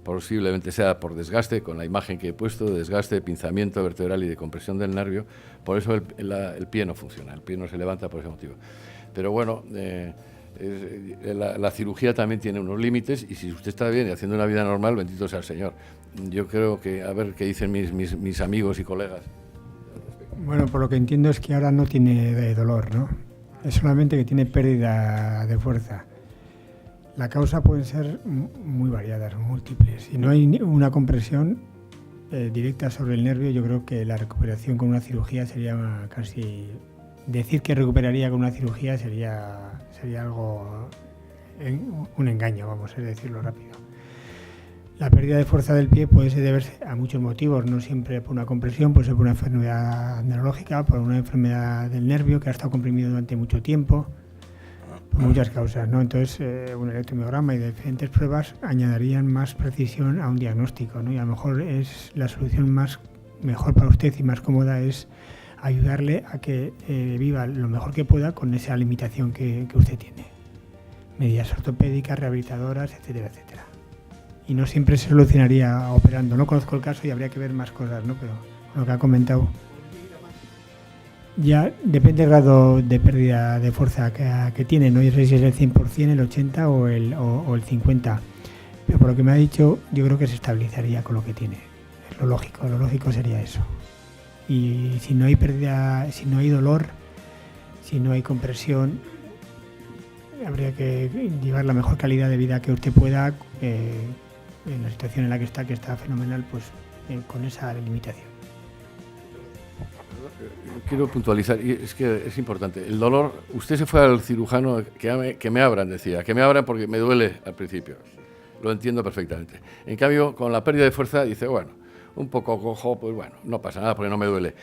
posiblemente sea por desgaste, con la imagen que he puesto, de desgaste, de pinzamiento vertebral y de compresión del nervio, por eso el pie no funciona, el pie no se levanta por ese motivo. Pero bueno, la cirugía también tiene unos límites y si usted está bien y haciendo una vida normal, bendito sea el Señor. Yo creo que, a ver qué dicen mis amigos y colegas. Bueno, por lo que entiendo es que ahora no tiene dolor, ¿no? Es solamente que tiene pérdida de fuerza. La causa pueden ser muy variadas, múltiples. Si no hay una compresión directa sobre el nervio, yo creo que la recuperación con una cirugía sería casi... Decir que recuperaría con una cirugía sería algo... un engaño, vamos a decirlo rápido. La pérdida de fuerza del pie puede deberse a muchos motivos, no siempre por una compresión, puede ser por una enfermedad neurológica, por una enfermedad del nervio que ha estado comprimido durante mucho tiempo, por muchas causas, ¿no? Entonces, un electromiograma y diferentes pruebas añadirían más precisión a un diagnóstico, ¿no? Y a lo mejor es la solución mejor para usted y más cómoda es ayudarle a que viva lo mejor que pueda con esa limitación que usted tiene. Medidas ortopédicas, rehabilitadoras, etcétera, etcétera. Y no siempre se solucionaría operando. No conozco el caso y habría que ver más cosas, ¿no? Pero lo que ha comentado. Ya depende del grado de pérdida de fuerza que tiene. No sé si es el 100%, el 80% o el 50%. Pero por lo que me ha dicho, yo creo que se estabilizaría con lo que tiene. Es lo lógico sería eso. Y si no hay pérdida, si no hay dolor, si no hay compresión, habría que llevar la mejor calidad de vida que usted pueda en la situación en la que está fenomenal, pues con esa limitación. Quiero puntualizar, y es que es importante, el dolor, usted se fue al cirujano, que me abran, decía, que me abran porque me duele al principio, lo entiendo perfectamente. En cambio, con la pérdida de fuerza, dice, bueno, un poco cojo, pues bueno, no pasa nada porque no me duele.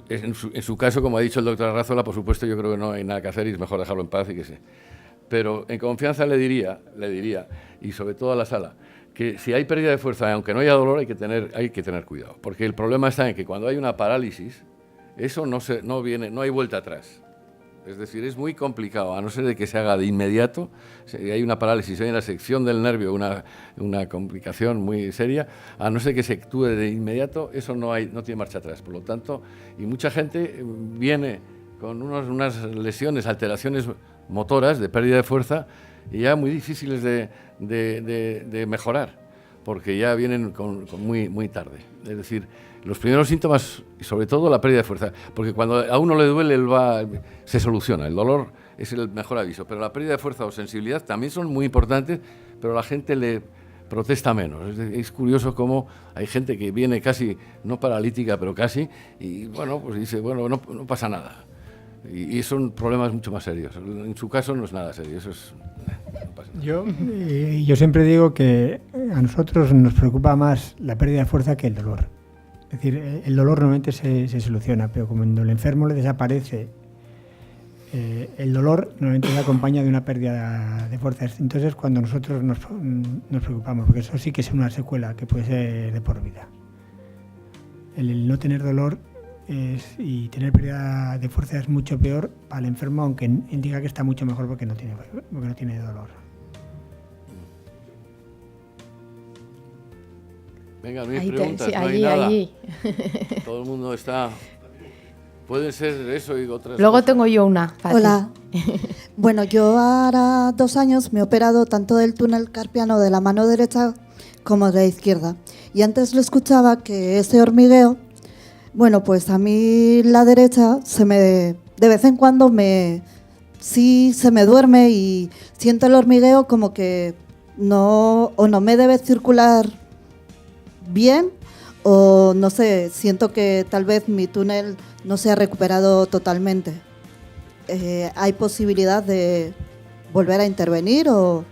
En su caso, como ha dicho el doctor Arrazola, por supuesto, yo creo que no hay nada que hacer y es mejor dejarlo en paz y que se... Pero en confianza le diría, y sobre todo a la sala, que si hay pérdida de fuerza, aunque no haya dolor, hay que tener cuidado. Porque el problema está en que cuando hay una parálisis, eso no hay vuelta atrás. Es decir, es muy complicado, a no ser de que se haga de inmediato. Si hay una parálisis, hay una sección del nervio, una complicación muy seria, a no ser que se actúe de inmediato, eso no tiene marcha atrás. Por lo tanto, y mucha gente viene con unas lesiones, alteraciones motoras de pérdida de fuerza y ya muy difíciles de mejorar, porque ya vienen muy tarde. Es decir, los primeros síntomas, y sobre todo la pérdida de fuerza, porque cuando a uno le duele, se soluciona. El dolor es el mejor aviso, pero la pérdida de fuerza o sensibilidad también son muy importantes, pero la gente le protesta menos. Es curioso cómo hay gente que viene casi, no paralítica, pero casi, y bueno, pues dice, bueno, no pasa nada. Y son problemas mucho más serios. En su caso no es nada serio, eso es... no pasa nada. Yo siempre digo que a nosotros nos preocupa más la pérdida de fuerza que el dolor. Es decir, el dolor normalmente se soluciona, pero cuando el enfermo le desaparece, el dolor normalmente se acompaña de una pérdida de fuerza. Entonces cuando nosotros nos preocupamos, porque eso sí que es una secuela que puede ser de por vida. El no tener dolor y tener pérdida de fuerza es mucho peor para el enfermo, aunque él diga que está mucho mejor porque no tiene dolor. Venga, no hay preguntas, no hay nada. Todo el mundo está... Pueden ser eso y otras Luego cosas. tengo yo una. Hola. Bueno, yo ahora 2 años me he operado tanto del túnel carpiano de la mano derecha como de la izquierda. Y antes lo escuchaba que ese hormigueo, bueno, pues a mí la derecha de vez en cuando sí se me duerme y siento el hormigueo como que no me debe circular bien, o no sé, siento que tal vez mi túnel no se ha recuperado totalmente. ¿Hay posibilidad de volver a intervenir o...?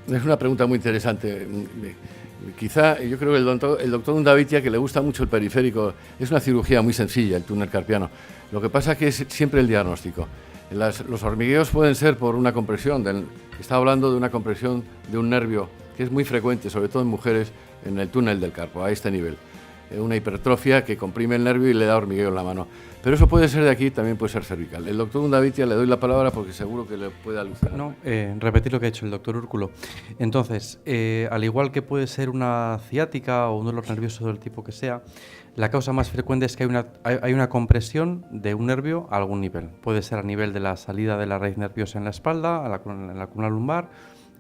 Es una pregunta muy interesante. Quizá, yo creo que el doctor Undavitia, que le gusta mucho el periférico, es una cirugía muy sencilla, el túnel carpiano. Lo que pasa es que es siempre el diagnóstico. Los hormigueos pueden ser por una compresión, estaba hablando de una compresión de un nervio, que es muy frecuente, sobre todo en mujeres, en el túnel del carpo, a este nivel. Una hipertrofia que comprime el nervio y le da hormigueo en la mano. Pero eso puede ser de aquí, también puede ser cervical. El doctor Undavitia, le doy la palabra porque seguro que le puede alucinar. No, repetir lo que ha hecho el doctor Úrculo. Entonces, al igual que puede ser una ciática o un dolor nervioso del tipo que sea, la causa más frecuente es que hay una compresión de un nervio a algún nivel. Puede ser a nivel de la salida de la raíz nerviosa en la espalda, en la columna lumbar,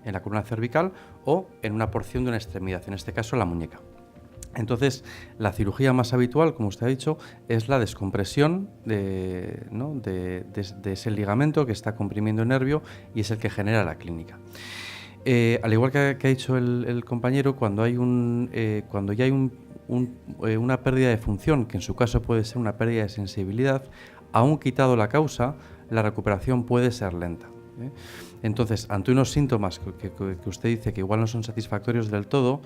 en la columna cervical o en una porción de una extremidad, en este caso la muñeca. Entonces, la cirugía más habitual, como usted ha dicho, es la descompresión de ese ligamento que está comprimiendo el nervio y es el que genera la clínica. Al igual que ha dicho el compañero, cuando ya hay una pérdida de función, que en su caso puede ser una pérdida de sensibilidad, aún quitado la causa, la recuperación puede ser lenta. Entonces, ante unos síntomas que usted dice que igual no son satisfactorios del todo,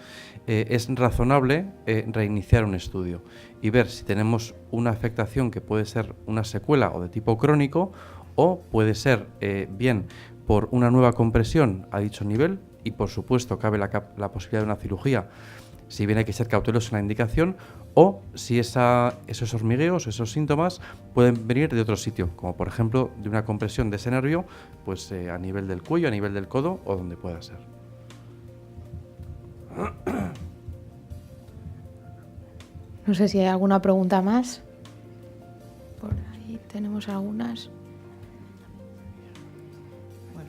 es razonable reiniciar un estudio y ver si tenemos una afectación que puede ser una secuela o de tipo crónico o puede ser bien por una nueva compresión a dicho nivel y, por supuesto, cabe la posibilidad de una cirugía si bien hay que ser cauteloso en la indicación, o si esos hormigueos, esos síntomas pueden venir de otro sitio, como por ejemplo de una compresión de ese nervio, pues a nivel del cuello, a nivel del codo o donde pueda ser. No sé si hay alguna pregunta más. Por ahí tenemos algunas. Bueno,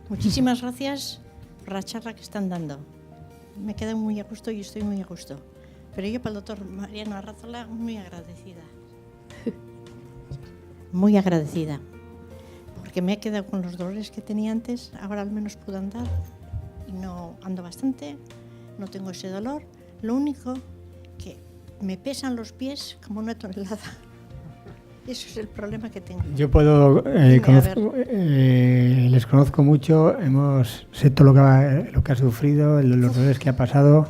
muchísimas gracias por la charla que están dando. Me quedo muy a gusto y estoy muy a gusto. Pero yo para el doctor Mariano Arrazola muy agradecida. Muy agradecida. Porque me he quedado con los dolores que tenía antes, ahora al menos puedo andar. Y no ando bastante, no tengo ese dolor. Lo único que me pesan los pies como 1 tonelada. Eso es el problema que tengo. Yo puedo, les conozco mucho, sé todo lo que ha sufrido, los dolores que ha pasado.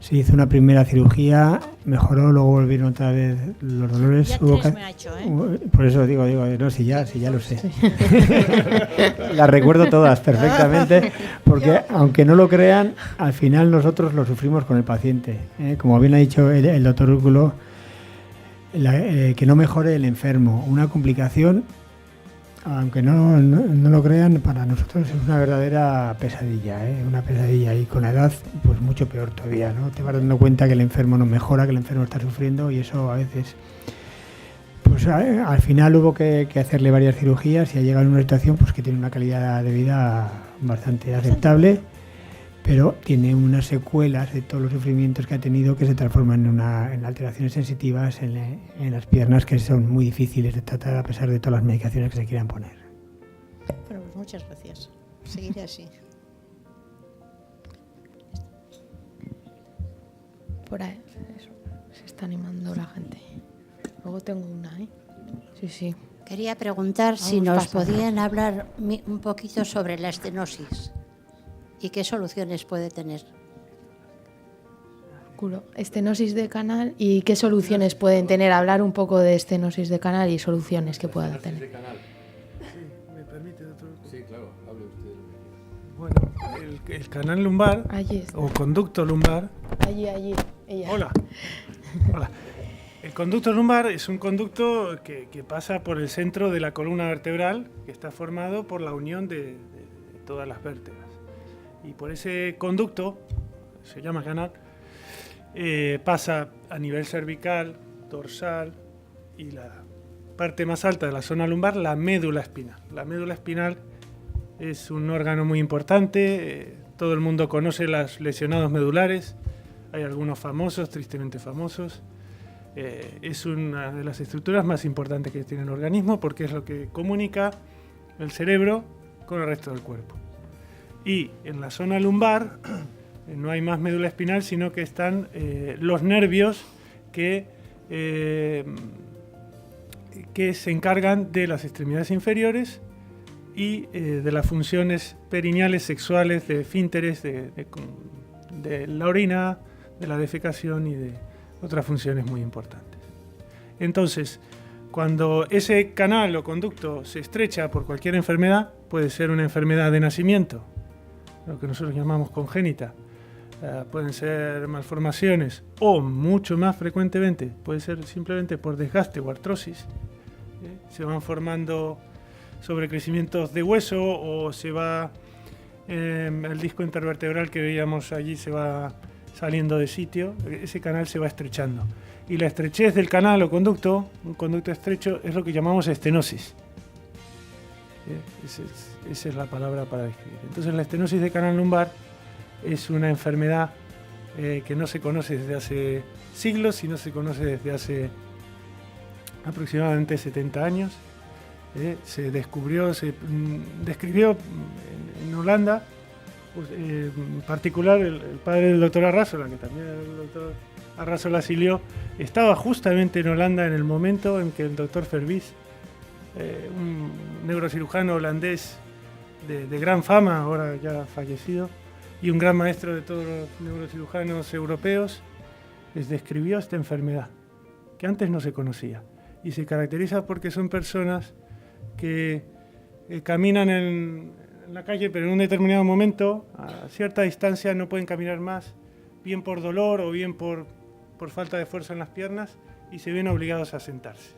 Se hizo una primera cirugía, mejoró, luego volvieron otra vez los dolores. Ya 3 me ha hecho, Por eso digo, no, si ya lo sé. Las recuerdo todas perfectamente, porque aunque no lo crean, al final nosotros lo sufrimos con el paciente. Como bien ha dicho el doctor Úrculo, que no mejore el enfermo. Una complicación, aunque no lo crean, para nosotros es una verdadera pesadilla, una pesadilla, y con la edad pues mucho peor todavía, ¿no? Te vas dando cuenta que el enfermo no mejora, que el enfermo está sufriendo, y eso a veces, pues al final hubo que hacerle varias cirugías y ha llegado a una situación pues que tiene una calidad de vida bastante aceptable, pero tiene unas secuelas de todos los sufrimientos que ha tenido que se transforman en alteraciones sensitivas en las piernas, que son muy difíciles de tratar a pesar de todas las medicaciones que se quieran poner. Bueno, pues muchas gracias. Seguiré así. Por ahí, eso, se está animando la gente. Luego tengo una, Sí. Quería preguntar si nos podían hablar un poquito sobre la estenosis. ¿Y qué soluciones puede tener? Estenosis de canal, ¿y qué soluciones pueden tener? Hablar un poco de estenosis de canal y soluciones que pueda tener. Sí, ¿me permite, doctor? Sí, claro, hable usted. Bueno, el canal lumbar o conducto lumbar. Allí, ella. Hola. El conducto lumbar es un conducto que pasa por el centro de la columna vertebral, que está formado por la unión de todas las vértebras. Y por ese conducto, se llama canal, pasa a nivel cervical, dorsal y la parte más alta de la zona lumbar, la médula espinal. La médula espinal es un órgano muy importante, todo el mundo conoce los lesionados medulares, hay algunos famosos, tristemente famosos. Es una de las estructuras más importantes que tiene el organismo porque es lo que comunica el cerebro con el resto del cuerpo. Y en la zona lumbar no hay más médula espinal, sino que están los nervios que se encargan de las extremidades inferiores y de las funciones perineales, sexuales, de esfínteres, de de la orina, de la defecación y de otras funciones muy importantes. Entonces, cuando ese canal o conducto se estrecha por cualquier enfermedad, puede ser una enfermedad de nacimiento, lo que nosotros llamamos congénita, pueden ser malformaciones o, mucho más frecuentemente, puede ser simplemente por desgaste o artrosis. Se van formando sobrecrecimientos de hueso o se va el disco intervertebral que veíamos allí se va saliendo de sitio, ese canal se va estrechando. Y la estrechez del canal o conducto, un conducto estrecho, es lo que llamamos estenosis. Esa es la palabra para describir. Entonces la estenosis de canal lumbar es una enfermedad que no se conoce desde hace siglos, sino se conoce desde hace aproximadamente 70 años. Se describió en Holanda, en particular el padre del doctor Arrasola, que también el doctor Arrasola Silio, estaba justamente en Holanda en el momento en que el doctor Verwijs, un neurocirujano holandés de gran fama, ahora ya fallecido, y un gran maestro de todos los neurocirujanos europeos, les describió esta enfermedad, que antes no se conocía. Y se caracteriza porque son personas que caminan en la calle, pero en un determinado momento, a cierta distancia, no pueden caminar más, bien por dolor o bien por falta de fuerza en las piernas, y se ven obligados a sentarse.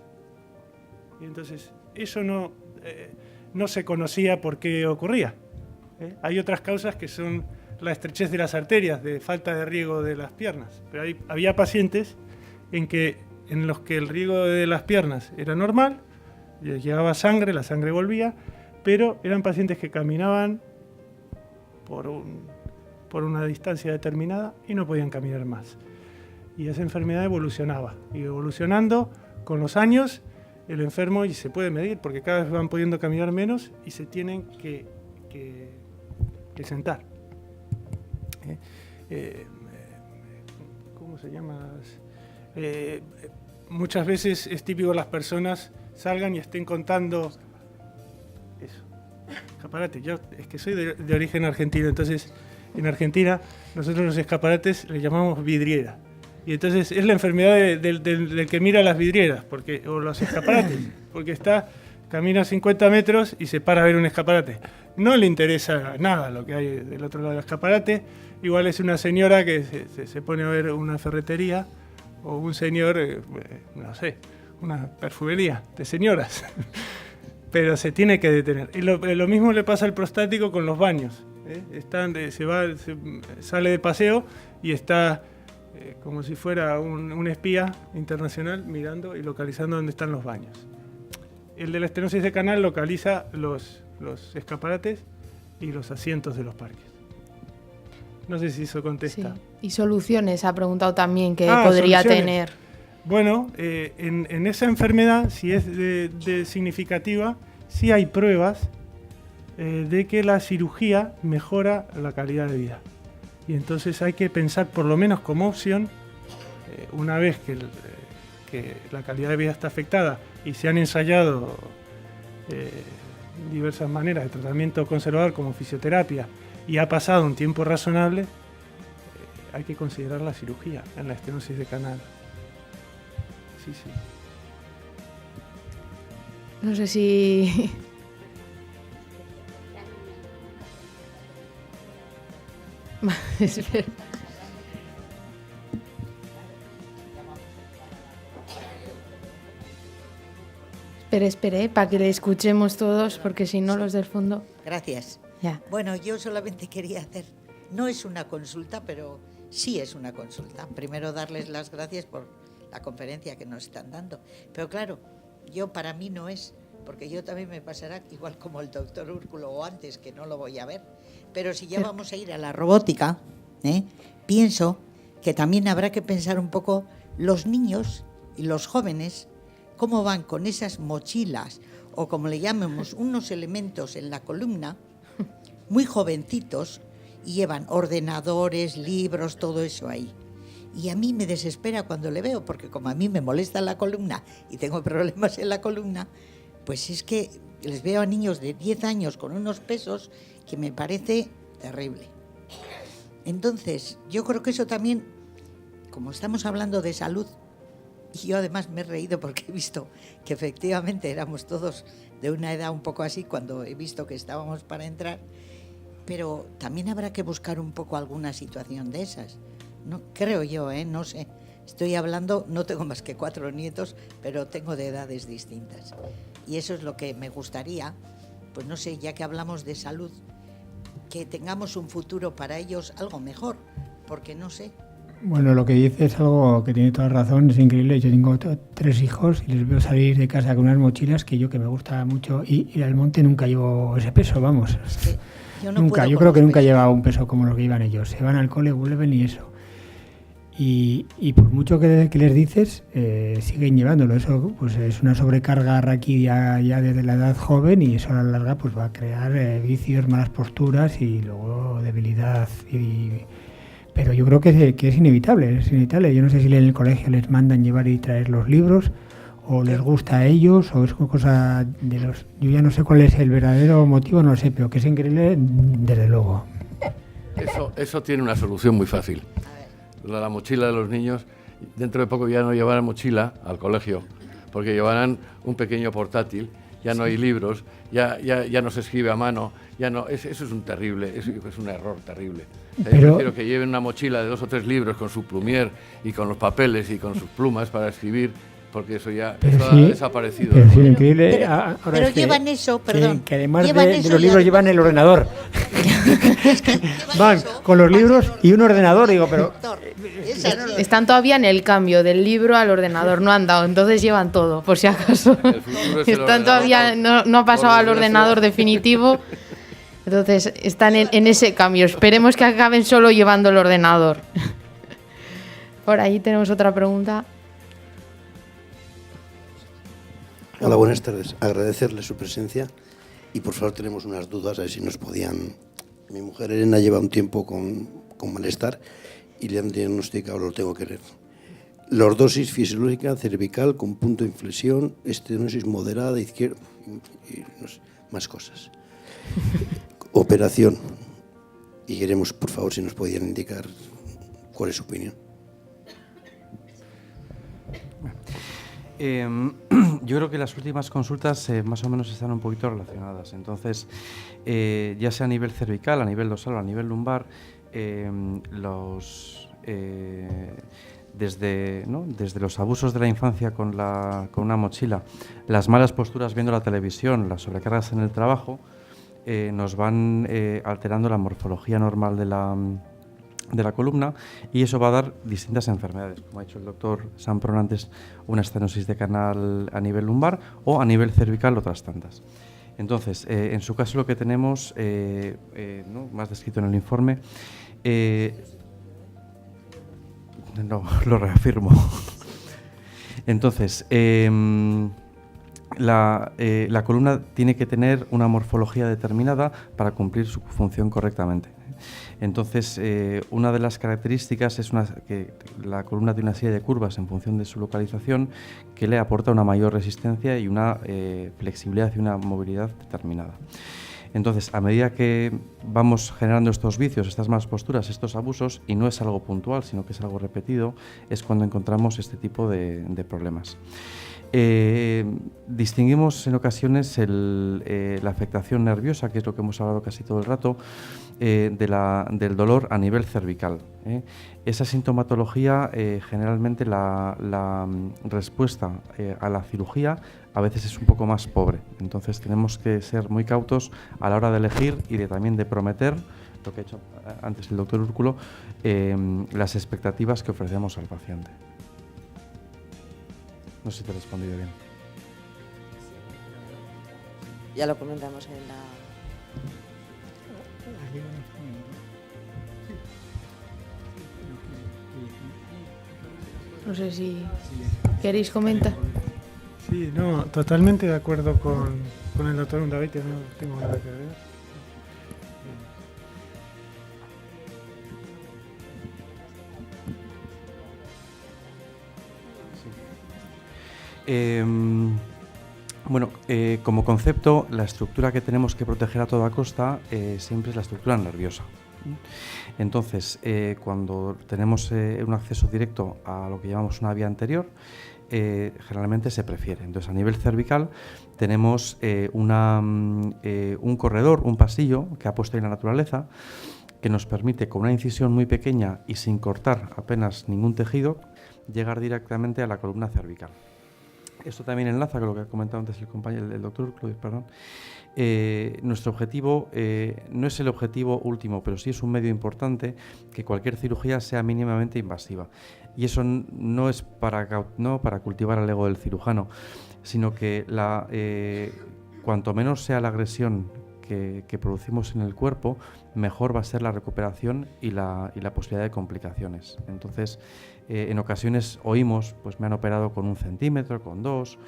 Y entonces, eso no se conocía por qué ocurría. Hay otras causas que son la estrechez de las arterias, de falta de riego de las piernas. Pero había pacientes en los que el riego de las piernas era normal, llegaba sangre, la sangre volvía, pero eran pacientes que caminaban por una distancia determinada y no podían caminar más. Y esa enfermedad evolucionaba, y evolucionando con los años, el enfermo, y se puede medir, porque cada vez van pudiendo caminar menos y se tienen que sentar. ¿Cómo se llama? Muchas veces es típico que las personas salgan y estén contando eso. Escaparate. Yo es que soy de origen argentino, entonces en Argentina nosotros los escaparates le llamamos vidriera. Y entonces es la enfermedad del que mira las vidrieras, o los escaparates, porque camina 50 metros y se para a ver un escaparate. No le interesa nada lo que hay del otro lado del escaparate. Igual es una señora que se pone a ver una ferretería, o un señor, no sé, una perfumería de señoras. Pero se tiene que detener. Y lo mismo le pasa al prostático con los baños. Sale de paseo y está como si fuera un espía internacional mirando y localizando dónde están los baños. El de la estenosis de canal localiza los escaparates y los asientos de los parques. No sé si eso contesta. Sí. Y soluciones, ha preguntado también que podría tener. Bueno, en esa enfermedad, si es de significativa, sí hay pruebas de que la cirugía mejora la calidad de vida. Y entonces hay que pensar, por lo menos como opción, una vez que la calidad de vida está afectada y se han ensayado diversas maneras de tratamiento conservador como fisioterapia y ha pasado un tiempo razonable, hay que considerar la cirugía en la estenosis de canal. Sí. No sé si... Espere, para que le escuchemos todos, porque si no los del fondo... Gracias. Ya. Bueno, yo solamente quería hacer, no es una consulta, pero sí es una consulta. Primero darles las gracias por la conferencia que nos están dando. Pero claro, para mí no es, porque yo también me pasará igual como el doctor Úrculo o antes, que no lo voy a ver. Pero si ya vamos a ir a la robótica, pienso que también habrá que pensar un poco los niños y los jóvenes, cómo van con esas mochilas o como le llamemos, unos elementos en la columna, muy jovencitos, y llevan ordenadores, libros, todo eso ahí. Y a mí me desespera cuando le veo, porque como a mí me molesta la columna y tengo problemas en la columna, pues es que les veo a niños de 10 años con unos pesos que me parece terrible. Entonces, yo creo que eso también, como estamos hablando de salud, y yo además me he reído porque he visto que efectivamente éramos todos de una edad un poco así cuando he visto que estábamos para entrar, pero también habrá que buscar un poco alguna situación de esas. No, creo yo, no sé. Estoy hablando, no tengo más que 4 nietos, pero tengo de edades distintas. Y eso es lo que me gustaría, pues no sé, ya que hablamos de salud, que tengamos un futuro para ellos algo mejor, porque no sé. Bueno, lo que dice es algo que tiene toda razón, es increíble. Yo tengo 3 hijos y les veo salir de casa con unas mochilas que me gusta mucho ir al monte nunca llevo ese peso, vamos. Es que yo no nunca, yo creo que nunca he llevado un peso como los que llevan ellos. Se van al cole, vuelven y eso. Y por mucho que les dices, siguen llevándolo. Eso pues es una sobrecarga raquídea ya desde la edad joven y eso a la larga pues va a crear vicios, malas posturas y luego debilidad. Pero yo creo que es inevitable, es inevitable. Yo no sé si en el colegio les mandan llevar y traer los libros o les gusta a ellos o es cosa de los... Yo ya no sé cuál es el verdadero motivo, no lo sé, pero que es increíble desde luego. Eso tiene una solución muy fácil. La mochila de los niños, dentro de poco ya no llevarán mochila al colegio, porque llevarán un pequeño portátil, ya no hay libros, ya no se escribe a mano, ya no, eso es un error terrible. Yo prefiero que lleven una mochila de 2 o 3 libros con su plumier y con los papeles y con sus plumas para escribir, porque eso ha desaparecido. Pero sí, increíble. Pero llevan eso, perdón. Sí, que además de los libros llevan el ordenador. Van con los libros y un ordenador, digo, pero... Están todavía en el cambio del libro al ordenador, no han dado, entonces llevan todo, por si acaso. Están todavía, no ha pasado al ordenador definitivo, entonces están en ese cambio. Esperemos que acaben solo llevando el ordenador. Por ahí tenemos otra pregunta. Hola, buenas tardes. Agradecerle su presencia y por favor tenemos unas dudas, a ver si nos podían... Mi mujer Elena lleva un tiempo con malestar y le han diagnosticado, lo tengo que leer, lordosis fisiológica cervical con punto de inflexión, estenosis moderada izquierda y no sé, más cosas. Operación. Y queremos, por favor, si nos podían indicar cuál es su opinión. Yo creo que las últimas consultas más o menos están un poquito relacionadas. Entonces, ya sea a nivel cervical, a nivel dorsal o a nivel lumbar, desde los abusos de la infancia con una mochila, las malas posturas viendo la televisión, las sobrecargas en el trabajo, nos van alterando la morfología normal de la columna y eso va a dar distintas enfermedades, como ha dicho el doctor Sampron antes, una estenosis de canal a nivel lumbar o a nivel cervical otras tantas. Entonces, en su caso lo que tenemos, más descrito en el informe, no, lo reafirmo. Entonces, la columna tiene que tener una morfología determinada para cumplir su función correctamente. Entonces, una de las características es que la columna tiene una serie de curvas en función de su localización que le aporta una mayor resistencia y una flexibilidad y una movilidad determinada. Entonces, a medida que vamos generando estos vicios, estas malas posturas, estos abusos, y no es algo puntual, sino que es algo repetido, es cuando encontramos este tipo de problemas. Distinguimos en ocasiones la afectación nerviosa, que es lo que hemos hablado casi todo el rato, del dolor a nivel cervical. Esa sintomatología, generalmente la respuesta a la cirugía a veces es un poco más pobre. Entonces tenemos que ser muy cautos a la hora de elegir y también de prometer, lo que ha hecho antes el doctor Úrculo, las expectativas que ofrecemos al paciente. No sé si te he respondido bien. Ya lo comentamos en la... No sé si queréis comentar. Sí, no, totalmente de acuerdo con el doctor Undaveitia, no tengo nada que ver. Como concepto, la estructura que tenemos que proteger a toda costa siempre es la estructura nerviosa. Entonces, cuando tenemos un acceso directo a lo que llamamos una vía anterior, generalmente se prefiere. Entonces, a nivel cervical tenemos un corredor, un pasillo que ha puesto ahí la naturaleza, que nos permite, con una incisión muy pequeña y sin cortar apenas ningún tejido, llegar directamente a la columna cervical. Esto también enlaza con lo que ha comentado antes el doctor Urculo, perdón. Nuestro objetivo no es el objetivo último, pero sí es un medio importante que cualquier cirugía sea mínimamente invasiva. Y eso no es para cultivar el ego del cirujano, sino que cuanto menos sea la agresión que producimos en el cuerpo, mejor va a ser la recuperación y la posibilidad de complicaciones. Entonces, en ocasiones oímos, pues me han operado con 1 centímetro, con 2,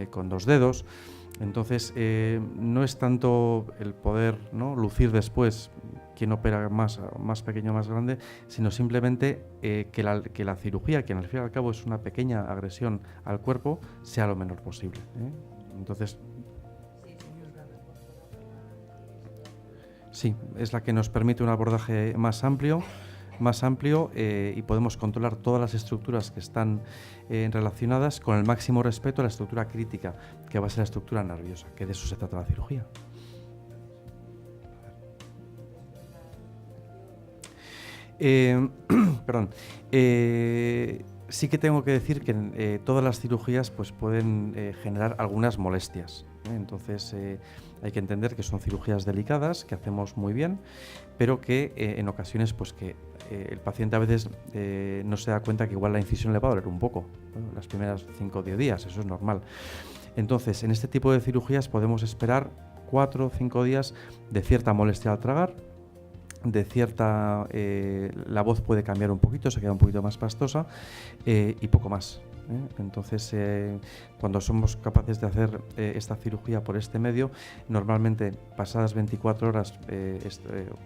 con 2 dedos. Entonces, no es tanto el poder, ¿no?, lucir después quién opera más pequeño o más grande, sino simplemente que la cirugía, que al fin y al cabo es una pequeña agresión al cuerpo, sea lo menor posible, ¿eh? Entonces, sí, es la que nos permite un abordaje más amplio y podemos controlar todas las estructuras que están relacionadas con el máximo respeto a la estructura crítica, que va a ser la estructura nerviosa, que de eso se trata la cirugía. Perdón. Sí que tengo que decir que todas las cirugías pues, pueden generar algunas molestias, ¿eh? Entonces hay que entender que son cirugías delicadas, que hacemos muy bien, pero que en ocasiones pues, que el paciente a veces no se da cuenta que igual la incisión le va a doler un poco, bueno, las primeras 5 o 10 días, eso es normal. Entonces, en este tipo de cirugías podemos esperar 4 o 5 días de cierta molestia al tragar, de cierta... la voz puede cambiar un poquito, se queda un poquito más pastosa y poco más, ¿eh? Entonces, cuando somos capaces de hacer esta cirugía por este medio, normalmente pasadas 24 horas,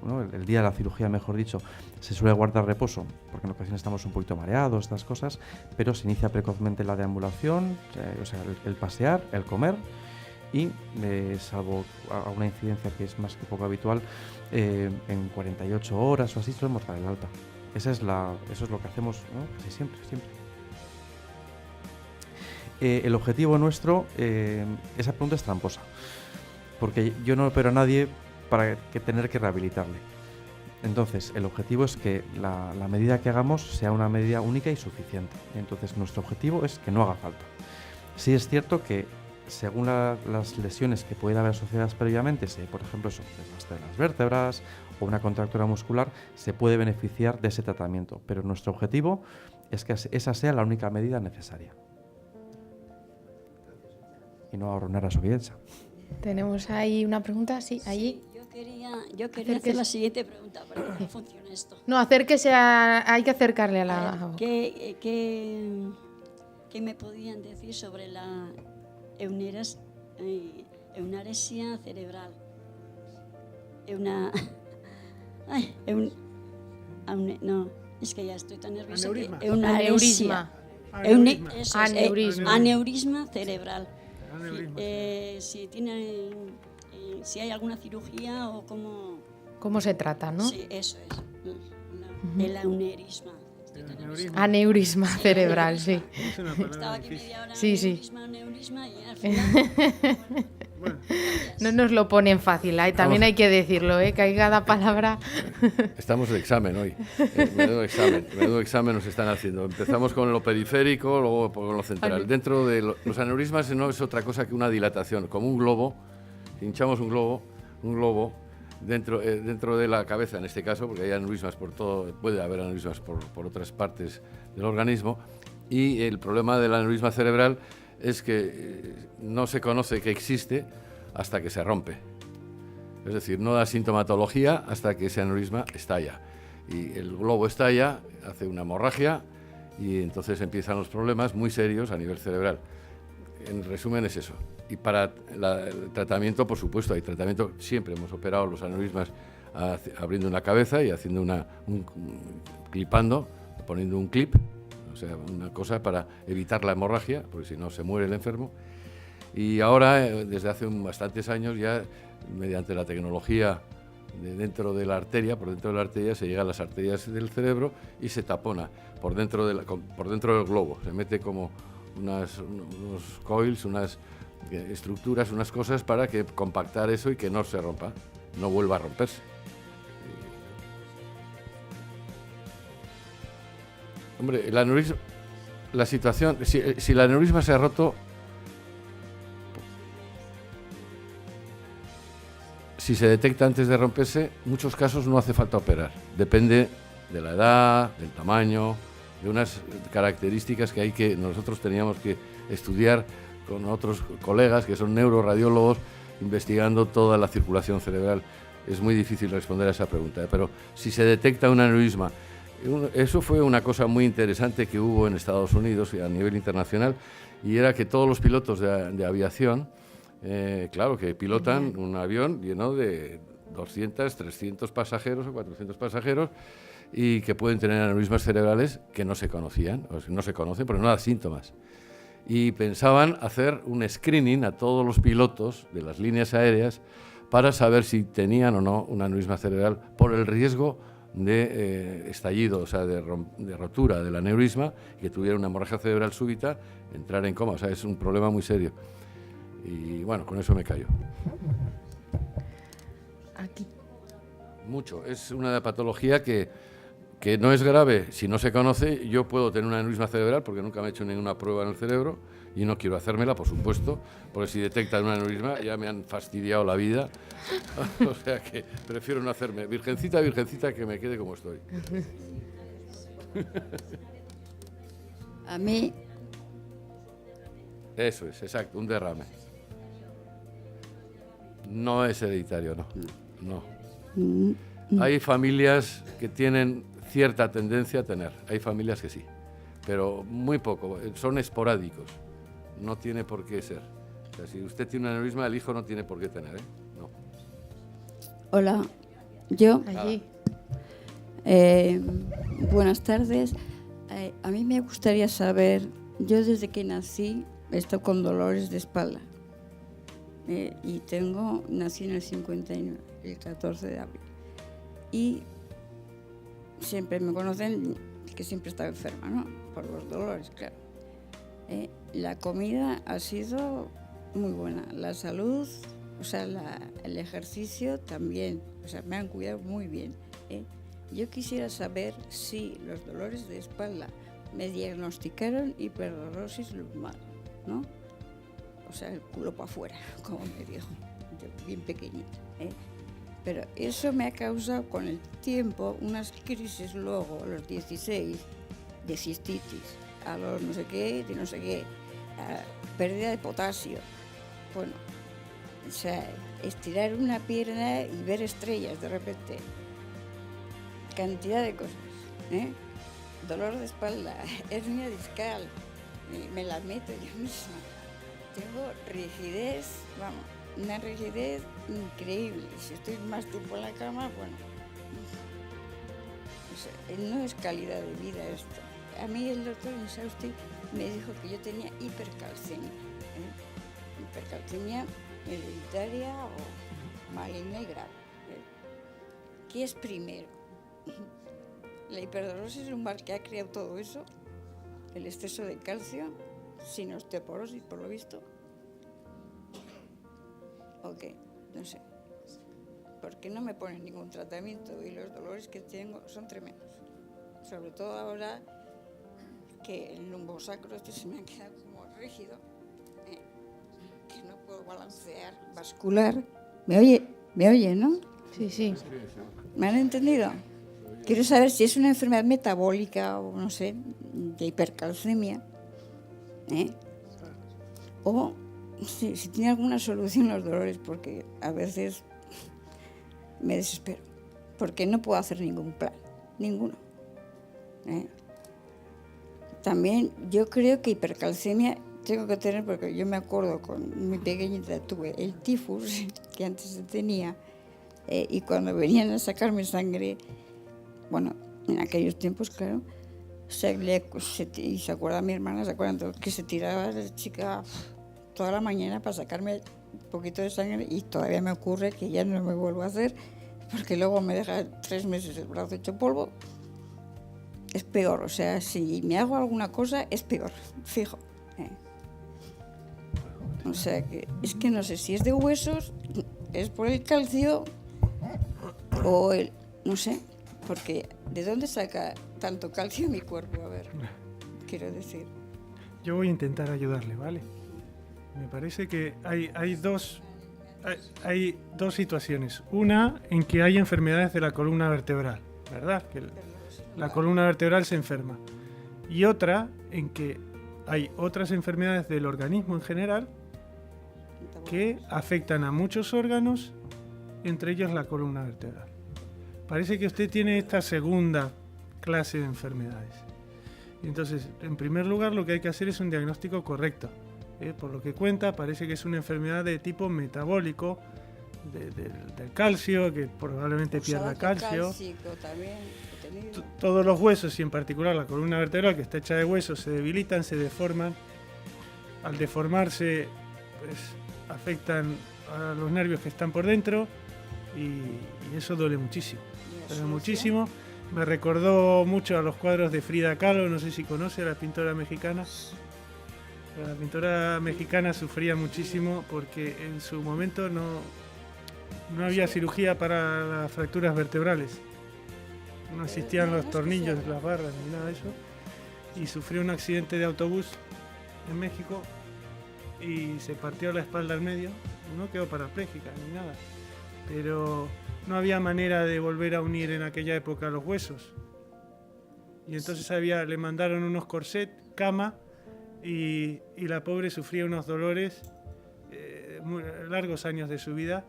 ¿no?, el día de la cirugía, mejor dicho, se suele guardar reposo, porque en ocasiones estamos un poquito mareados, estas cosas, pero se inicia precozmente la deambulación, o sea, el pasear, el comer, y salvo a una incidencia que es más que poco habitual, en 48 horas o así solemos dar el alta. Eso es lo que hacemos, ¿no?, casi siempre. El objetivo nuestro, esa pregunta es tramposa, porque yo no opero a nadie para tener que rehabilitarle. Entonces, el objetivo es que la medida que hagamos sea una medida única y suficiente. Entonces, nuestro objetivo es que no haga falta. Sí es cierto que según las lesiones que pueden haber asociadas previamente, por ejemplo, desgaste de las vértebras o una contractura muscular, se puede beneficiar de ese tratamiento. Pero nuestro objetivo es que esa sea la única medida necesaria. Y no arruinar a su audiencia. Tenemos ahí una pregunta, sí, allí. Yo quería hacer la siguiente pregunta para que funcione esto. No, acérquese hay que acercarle a la... ¿Qué me podían decir sobre la eunaresia cerebral? No, es que ya estoy tan nerviosa. Aneurisma. Aneurisma cerebral. Si hay alguna cirugía o cómo se trata, ¿no? Sí, eso es. El aneurisma. Aneurisma cerebral, sí. Estaba aquí media hora, sí. Aneurisma y al final... No nos lo ponen fácil, también hay que decirlo, que hay cada palabra. Estamos de examen hoy. Menudo examen nos están haciendo. Empezamos con lo periférico, luego con lo central. Dentro de los aneurismas no es otra cosa que una dilatación, como un globo. Hinchamos un globo dentro de la cabeza, en este caso, porque hay aneurismas por todo, puede haber aneurismas por otras partes del organismo. Y el problema del aneurisma cerebral es que no se conoce que existe hasta que se rompe. Es decir, no da sintomatología hasta que ese aneurisma estalla. Y el globo estalla, hace una hemorragia y entonces empiezan los problemas muy serios a nivel cerebral. En resumen es eso. Y para el tratamiento, por supuesto, hay tratamiento. Siempre hemos operado los aneurismas abriendo una cabeza y haciendo clipando, poniendo un clip, o sea, una cosa para evitar la hemorragia, porque si no se muere el enfermo. Y ahora, desde hace bastantes años, ya mediante la tecnología dentro de la arteria, por dentro de la arteria se llega a las arterias del cerebro y se tapona por dentro del globo. Se mete como unos coils, unas estructuras, unas cosas para que compactar eso y que no se rompa, no vuelva a romperse. Hombre, el aneurisma, la situación, si el aneurisma se ha roto, si se detecta antes de romperse, en muchos casos no hace falta operar. Depende de la edad, del tamaño, de unas características que nosotros teníamos que estudiar con otros colegas que son neuroradiólogos investigando toda la circulación cerebral. Es muy difícil responder a esa pregunta, pero si se detecta un aneurisma, eso fue una cosa muy interesante que hubo en Estados Unidos y a nivel internacional, y era que todos los pilotos de aviación, claro, que pilotan un avión lleno de 200, 300 pasajeros o 400 pasajeros y que pueden tener aneurismas cerebrales que no se conocían, o no se conocen porque no dan síntomas. Y pensaban hacer un screening a todos los pilotos de las líneas aéreas para saber si tenían o no un aneurisma cerebral por el riesgo de estallido, o sea, de rotura del aneurisma, que tuviera una hemorragia cerebral súbita, entrar en coma. O sea, es un problema muy serio. Y bueno, con eso me callo. Aquí. Mucho. Es una patología que no es grave si no se conoce. Yo puedo tener un aneurisma cerebral porque nunca me he hecho ninguna prueba en el cerebro y no quiero hacérmela, por supuesto, porque si detectan un aneurisma ya me han fastidiado la vida. O sea que prefiero no hacerme. Virgencita, virgencita, que me quede como estoy. A mí... Eso es, exacto, un derrame. No es hereditario, no. Hay familias que tienen cierta tendencia a tener, hay familias que sí, pero muy poco, son esporádicos, no tiene por qué ser. O sea, si usted tiene un aneurisma, el hijo no tiene por qué tener, ¿eh? No. Hola, yo. Allí. Buenas tardes. A mí me gustaría saber, yo desde que nací he estado con dolores de espalda y nací en el 59, el 14 de abril. Y siempre me conocen que siempre estaba enferma, ¿no? Por los dolores, claro. La comida ha sido muy buena, la salud, o sea, el ejercicio también, o sea, me han cuidado muy bien. Yo quisiera saber si los dolores de espalda me diagnosticaron hiperdolosis lumbar, ¿no? O sea, el culo para afuera, como me dijo, bien pequeñita, Pero eso me ha causado con el tiempo unas crisis luego, a los 16, de cistitis, a los no sé qué, de no sé qué, pérdida de potasio. Bueno, o sea, estirar una pierna y ver estrellas de repente. Cantidad de cosas, Dolor de espalda, hernia discal, me la meto yo misma. Tengo rigidez, vamos, una rigidez increíble. Si estoy más tiempo en la cama, bueno, o sea, no es calidad de vida esto. A mí el doctor Insausti me dijo que yo tenía hipercalcemia, hipercalcemia hereditaria o maligna y grave. ¿Qué es primero? La hiperdolosis lumbar, que ha creado todo eso, el exceso de calcio, sin osteoporosis, por lo visto. Ok, no sé. Porque no me ponen ningún tratamiento y los dolores que tengo son tremendos. Sobre todo ahora que el lumbosacro se me ha quedado como rígido, que no puedo balancear, vascular. ¿Me oye, no? Sí, sí. ¿Me han entendido? Quiero saber si es una enfermedad metabólica o, no sé, de hipercalcemia, o si tiene alguna solución los dolores, porque a veces me desespero, porque no puedo hacer ningún plan, ninguno. También yo creo que hipercalcemia tengo que tener, porque yo me acuerdo con mi pequeñita tuve el tifus, que antes se tenía, y cuando venían a sacarme sangre, bueno, en aquellos tiempos, claro, y se acuerda mi hermana, se acuerdan que se tiraba la chica toda la mañana para sacarme un poquito de sangre, y todavía me ocurre que ya no me vuelvo a hacer, porque luego me deja 3 meses el brazo hecho polvo. Es peor, o sea, si me hago alguna cosa, es peor, fijo. O sea, que es que no sé si es de huesos, es por el calcio o el... no sé, porque ¿de dónde saca tanto calcio mi cuerpo? A ver, quiero decir. Yo voy a intentar ayudarle, ¿vale? Me parece que hay dos situaciones. Una en que hay enfermedades de la columna vertebral, ¿verdad? Que la columna vertebral se enferma. Y otra en que hay otras enfermedades del organismo en general que afectan a muchos órganos, entre ellos la columna vertebral. Parece que usted tiene esta segunda clase de enfermedades. Entonces, en primer lugar, lo que hay que hacer es un diagnóstico correcto. Por lo que cuenta, parece que es una enfermedad de tipo metabólico, del calcio, que probablemente pierda calcio. Todos los huesos, y en particular la columna vertebral, que está hecha de huesos, se debilitan, se deforman. Al deformarse, pues afectan a los nervios que están por dentro y eso duele muchísimo. Duele muchísimo. Me recordó mucho a los cuadros de Frida Kahlo, no sé si conoce a la pintora mexicana. La pintora mexicana sufría muchísimo porque en su momento no había cirugía para las fracturas vertebrales. No existían los tornillos, las barras ni nada de eso. Y sufrió un accidente de autobús en México y se partió la espalda al medio. No quedó parapléjica ni nada, pero no había manera de volver a unir en aquella época los huesos. Y entonces le mandaron unos corsets, cama, y la pobre sufría unos dolores muy largos años de su vida.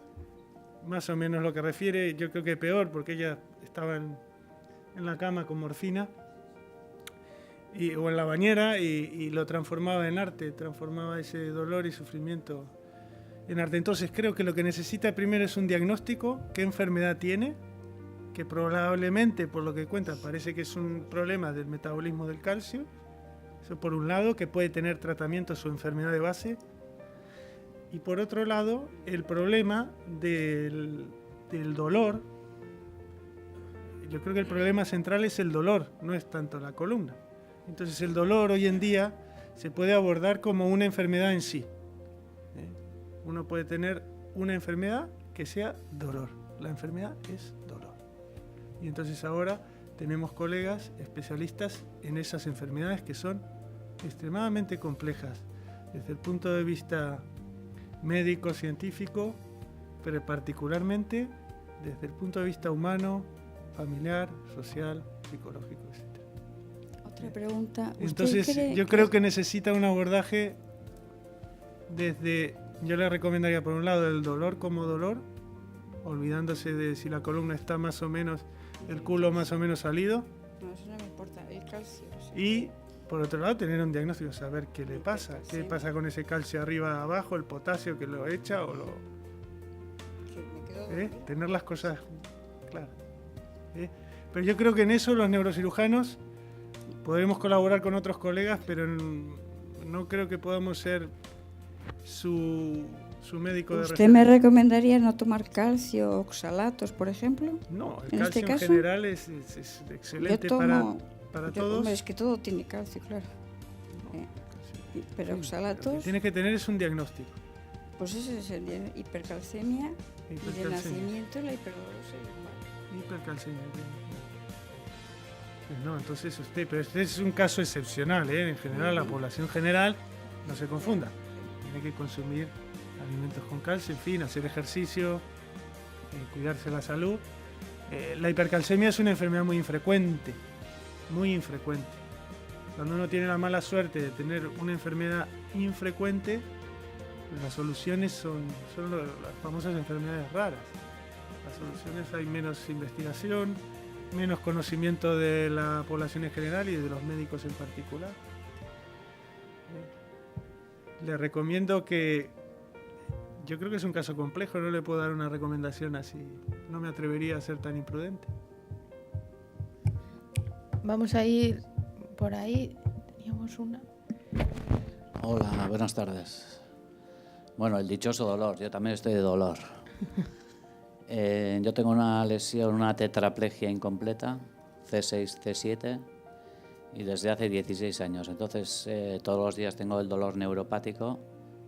Más o menos lo que refiere, yo creo que peor, porque ella estaba en la cama con morfina o en la bañera y lo transformaba en arte, transformaba ese dolor y sufrimiento en arte. Entonces creo que lo que necesita primero es un diagnóstico, qué enfermedad tiene, que probablemente, por lo que cuenta, parece que es un problema del metabolismo del calcio. Eso por un lado, que puede tener tratamiento su enfermedad de base. Y por otro lado, el problema del dolor. Yo creo que el problema central es el dolor, no es tanto la columna. Entonces el dolor hoy en día se puede abordar como una enfermedad en sí. Uno puede tener una enfermedad que sea dolor. La enfermedad es dolor. Y entonces ahora tenemos colegas especialistas en esas enfermedades que son extremadamente complejas desde el punto de vista médico, científico, pero particularmente desde el punto de vista humano, familiar, social, psicológico, etc. Otra pregunta. Entonces, yo creo que necesita un abordaje desde, yo le recomendaría por un lado el dolor como dolor, olvidándose de si la columna está más o menos, el culo más o menos salido. No, eso no me importa, el calcio. Sí. Y por otro lado tener un diagnóstico, saber qué le pasa, qué pasa con ese calcio arriba abajo, el potasio que lo echa o lo... Tener las cosas claras. Pero yo creo que en eso los neurocirujanos podremos colaborar con otros colegas, pero no creo que podamos ser su médico de referencia. ¿Usted me recomendaría no tomar calcio o oxalatos, por ejemplo? No, el calcio en general es excelente para todos. Hombre, es que todo tiene calcio, claro. Pero oxalatos... Lo que tienes que tener es un diagnóstico. Pues ese es el hipercalcemia y de nacimiento la hiperglucemia. Hipercalcemia. No, entonces pero este es un caso excepcional, en general la población general no se confunda. Tiene que consumir alimentos con calcio, en fin, hacer ejercicio, cuidarse la salud. La hipercalcemia es una enfermedad muy infrecuente, muy infrecuente. Cuando uno tiene la mala suerte de tener una enfermedad infrecuente, las soluciones son las famosas enfermedades raras. Las soluciones, hay menos investigación, menos conocimiento de la población en general y de los médicos en particular. Le recomiendo que, yo creo que es un caso complejo, no le puedo dar una recomendación así, no me atrevería a ser tan imprudente. Vamos a ir por ahí, teníamos una. Hola, buenas tardes. Bueno, el dichoso dolor, yo también estoy de dolor. Yo tengo una lesión, una tetraplegia incompleta, C6, C7, y desde hace 16 años. Entonces, todos los días tengo el dolor neuropático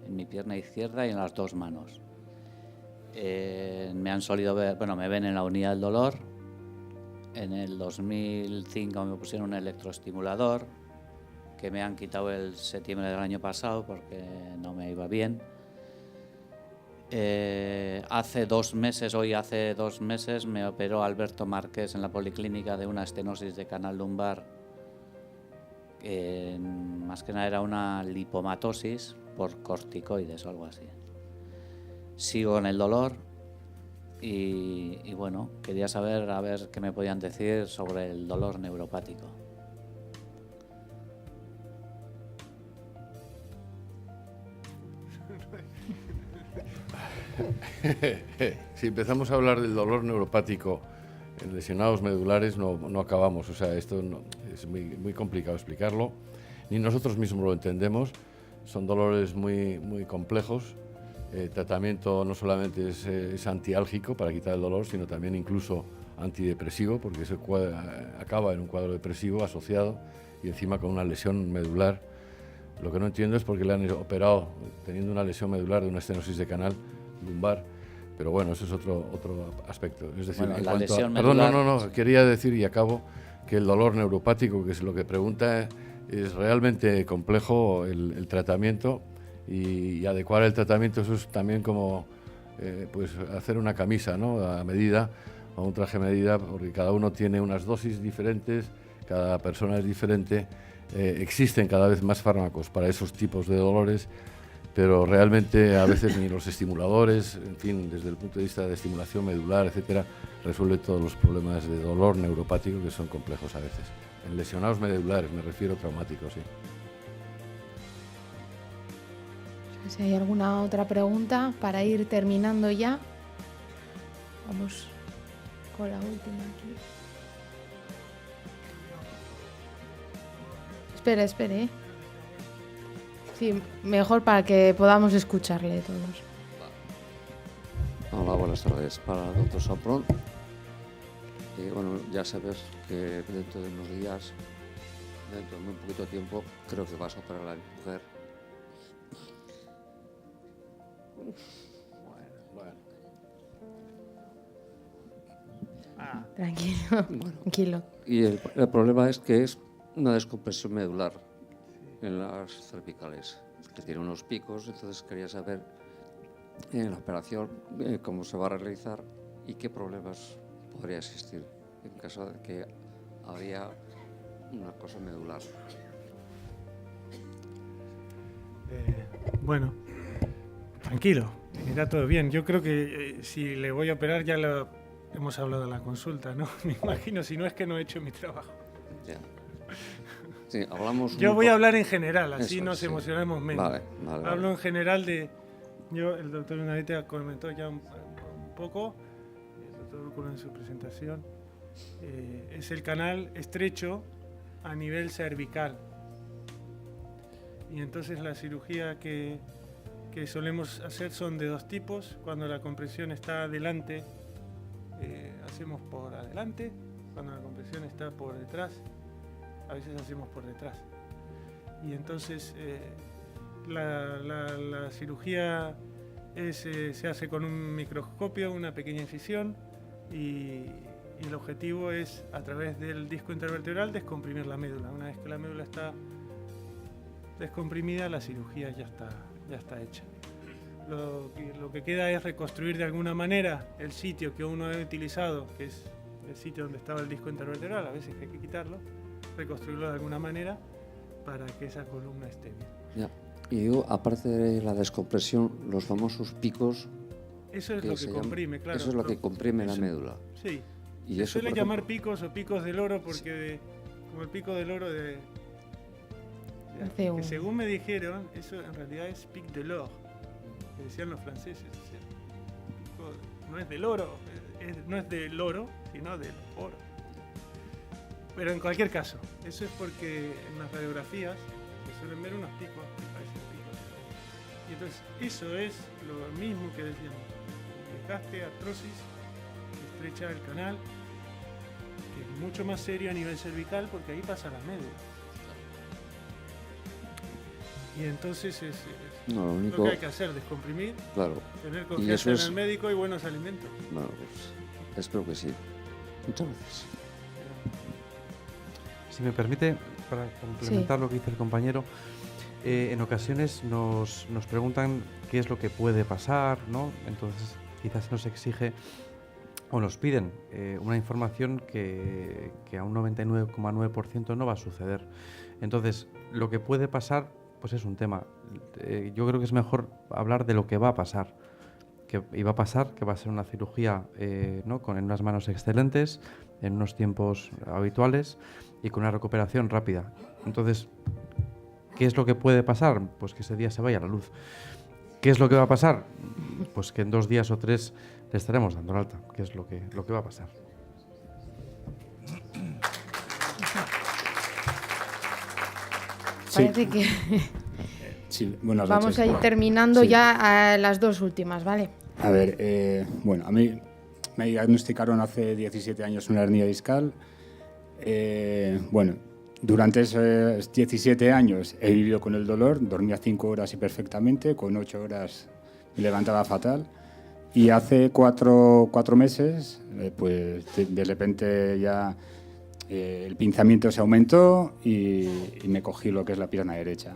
en mi pierna izquierda y en las dos manos. Me han solido ver, bueno, me ven en la unidad del dolor. En el 2005 me pusieron un electroestimulador que me han quitado el septiembre del año pasado porque no me iba bien. Hace 2 meses me operó Alberto Márquez en la policlínica de una estenosis de canal lumbar. Más que nada era una lipomatosis por corticoides o algo así. Sigo en el dolor y bueno, quería saber a ver qué me podían decir sobre el dolor neuropático. Si empezamos a hablar del dolor neuropático en lesionados medulares no acabamos, o sea, esto es muy complicado explicarlo, ni nosotros mismos lo entendemos, son dolores muy complejos. El tratamiento no solamente es antiálgico para quitar el dolor, sino también incluso antidepresivo, porque acaba en un cuadro depresivo asociado y encima con una lesión medular. Lo que no entiendo es por qué le han operado teniendo una lesión medular de una estenosis de canal lumbar, pero bueno, eso es otro aspecto. Es decir, bueno, en la cuanto lesión perdón, medular... no, quería decir y acabo que el dolor neuropático, que es lo que pregunta, es realmente complejo el tratamiento y adecuar el tratamiento. Eso es también como pues hacer una camisa, ¿no?, a medida, o un traje a medida, porque cada uno tiene unas dosis diferentes, cada persona es diferente. Existen cada vez más fármacos para esos tipos de dolores, pero realmente a veces ni los estimuladores, en fin, desde el punto de vista de estimulación medular, etcétera, resuelve todos los problemas de dolor neuropático, que son complejos a veces. En lesionados medulares, me refiero traumáticos, sí. Si hay alguna otra pregunta para ir terminando ya. Vamos con la última aquí. Espere. Sí, mejor para que podamos escucharle todos. Hola, buenas tardes. Para el doctor Saprón. Bueno, ya sabes que dentro de unos días, dentro de muy poquito tiempo, creo que vas a operar a mi mujer. Bueno. Tranquilo. Y el problema es que es una descompresión medular en las cervicales, que tiene unos picos. Entonces quería saber en la operación cómo se va a realizar y qué problemas podría existir en caso de que había una cosa medular. Bueno, tranquilo, irá todo bien. Yo creo que si le voy a operar ya lo hemos hablado en la consulta, ¿no? Me imagino, si no es que no he hecho mi trabajo. Ya. Sí, hablamos. Yo voy a hablar en general, así Eso, nos sí. emocionamos menos. Vale. Hablo en general de... El doctor Unavite comentó ya un poco, el doctor Úrculo en su presentación, es el canal estrecho a nivel cervical. Y entonces la cirugía que solemos hacer son de 2 tipos. Cuando la compresión está adelante, hacemos por adelante. Cuando la compresión está por detrás, a veces hacemos por detrás. Y entonces la cirugía se hace con un microscopio, una pequeña incisión, y el objetivo es, a través del disco intervertebral, descomprimir la médula. Una vez que la médula está descomprimida, la cirugía ya está hecha. Lo que queda es reconstruir de alguna manera el sitio que uno ha utilizado, que es el sitio donde estaba el disco intervertebral. A veces hay que quitarlo, reconstruirlo de alguna manera para que esa columna esté bien. Ya. Y digo, aparte de la descompresión, los famosos picos. Eso es lo que comprime, claro. Eso es lo que comprime la médula. Sí. Y se eso, suele por llamar ejemplo, picos o picos del oro porque como el pico del oro que según me dijeron, eso en realidad es pic de l'or, que decían los franceses. O sea, pico, no es del oro, no es del oro, sino del oro. Pero en cualquier caso, eso es porque en las radiografías se suelen ver unos picos que parecen picos de oro. Y entonces eso es lo mismo que decíamos, desgaste, artrosis estrechar el canal, que es mucho más serio a nivel cervical porque ahí pasa la médula. Y entonces es No, lo único que hay que hacer, descomprimir, claro, tener y confianza eso en el médico y buenos alimentos. Bueno, pues espero que sí. Muchas gracias. Si me permite, para complementar lo que dice el compañero, en ocasiones nos preguntan qué es lo que puede pasar, ¿no? Entonces quizás nos exige o nos piden una información que a un 99,9% no va a suceder. Entonces, lo que puede pasar pues es un tema. Yo creo que es mejor hablar de lo que va a pasar. Que va a ser una cirugía ¿no? en unas manos excelentes, en unos tiempos habituales y con una recuperación rápida. Entonces, ¿qué es lo que puede pasar? Pues que ese día se vaya a la luz. ¿Qué es lo que va a pasar? Pues que en 2 días o 3 le estaremos dando el alta, que es lo que va a pasar. Parece que sí, buenas vamos noches. a ir terminando Sí. ya a las 2 últimas, ¿vale? A ver, bueno, a mí me diagnosticaron hace 17 años una hernia discal. Bueno, durante esos 17 años he vivido con el dolor, dormía 5 horas y perfectamente, con 8 horas me levantaba fatal. Y hace 4 meses, pues de repente ya el pinzamiento se aumentó y me cogí lo que es la pierna derecha.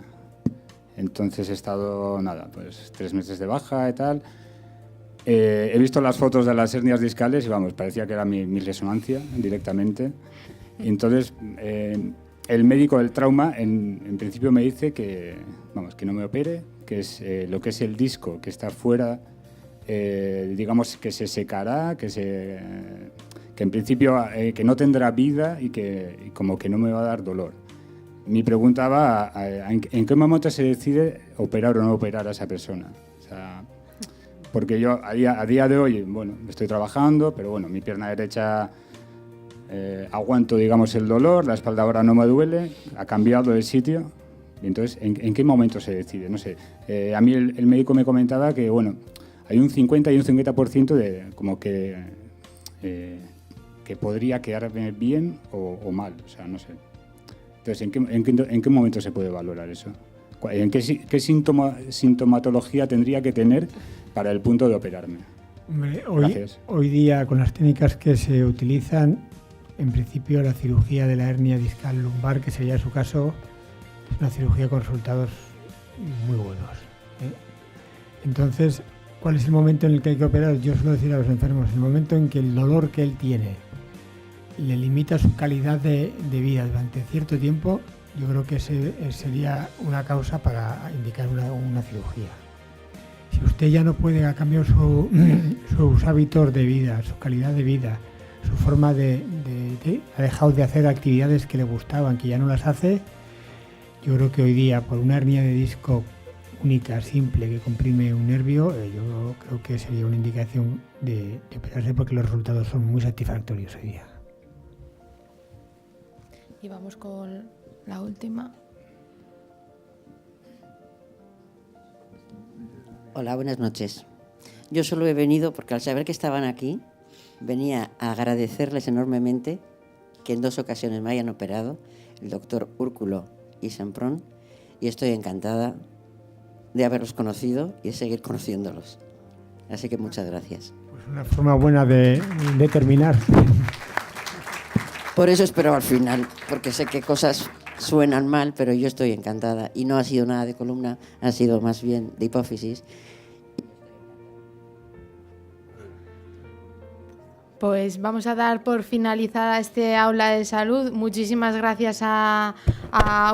Entonces he estado, pues 3 meses de baja y tal. He visto las fotos de las hernias discales y vamos, parecía que era mi resonancia directamente. Y entonces el médico del trauma en principio me dice que no me opere, que es lo que es el disco que está fuera, digamos que se secará, que en principio que no tendrá vida y como que no me va a dar dolor. Mi pregunta va ¿en qué momento se decide operar o no operar a esa persona? O sea, porque yo a día de hoy, bueno, estoy trabajando, pero bueno, mi pierna derecha aguanto, digamos, el dolor, la espalda ahora no me duele, ha cambiado de sitio. Y entonces, ¿en qué momento se decide? No sé. A mí el médico me comentaba que, bueno, hay un 50 y un 50% de como que podría quedarme bien o mal, o sea, no sé. Entonces, ¿en qué momento se puede valorar eso? ¿En qué sintomatología tendría que tener para el punto de operarme? Hombre, Gracias. hoy día, con las técnicas que se utilizan, en principio la cirugía de la hernia discal lumbar, que sería su caso, es una cirugía con resultados muy buenos. Entonces, ¿cuál es el momento en el que hay que operar? Yo suelo decir a los enfermos, el momento en que el dolor que él tiene le limita su calidad de vida durante cierto tiempo, yo creo que sería una causa para indicar una cirugía. Si usted ya no puede, ha cambiado sus hábitos de vida, su calidad de vida, su forma ha dejado de hacer actividades que le gustaban, que ya no las hace, yo creo que hoy día, por una hernia de disco única, simple, que comprime un nervio, yo creo que sería una indicación de operarse, porque los resultados son muy satisfactorios hoy día. Y vamos con la última. Hola, buenas noches. Yo solo he venido porque al saber que estaban aquí, venía a agradecerles enormemente que en 2 ocasiones me hayan operado, el doctor Úrculo y Semprún, y estoy encantada de haberlos conocido y de seguir conociéndolos. Así que muchas gracias. Pues una forma buena de terminar. Por eso espero al final, porque sé que cosas suenan mal, pero yo estoy encantada. Y no ha sido nada de columna, ha sido más bien de hipófisis. Pues vamos a dar por finalizada este aula de salud. Muchísimas gracias a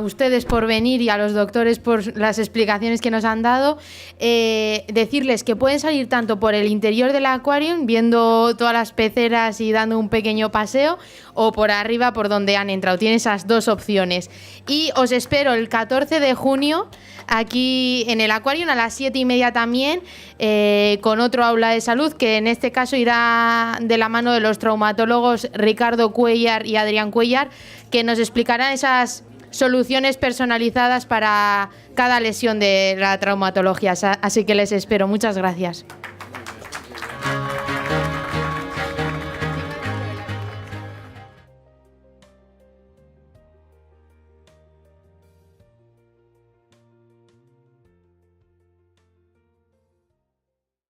ustedes por venir y a los doctores por las explicaciones que nos han dado. Decirles que pueden salir tanto por el interior del acuario, viendo todas las peceras y dando un pequeño paseo, o por arriba, por donde han entrado. Tienen esas 2 opciones. Y os espero el 14 de junio aquí en el acuario a las 7:30 también, con otro aula de salud, que en este caso irá de la mano de los traumatólogos Ricardo Cuellar y Adrián Cuellar, que nos explicarán esas soluciones personalizadas para cada lesión de la traumatología. Así que les espero. Muchas gracias.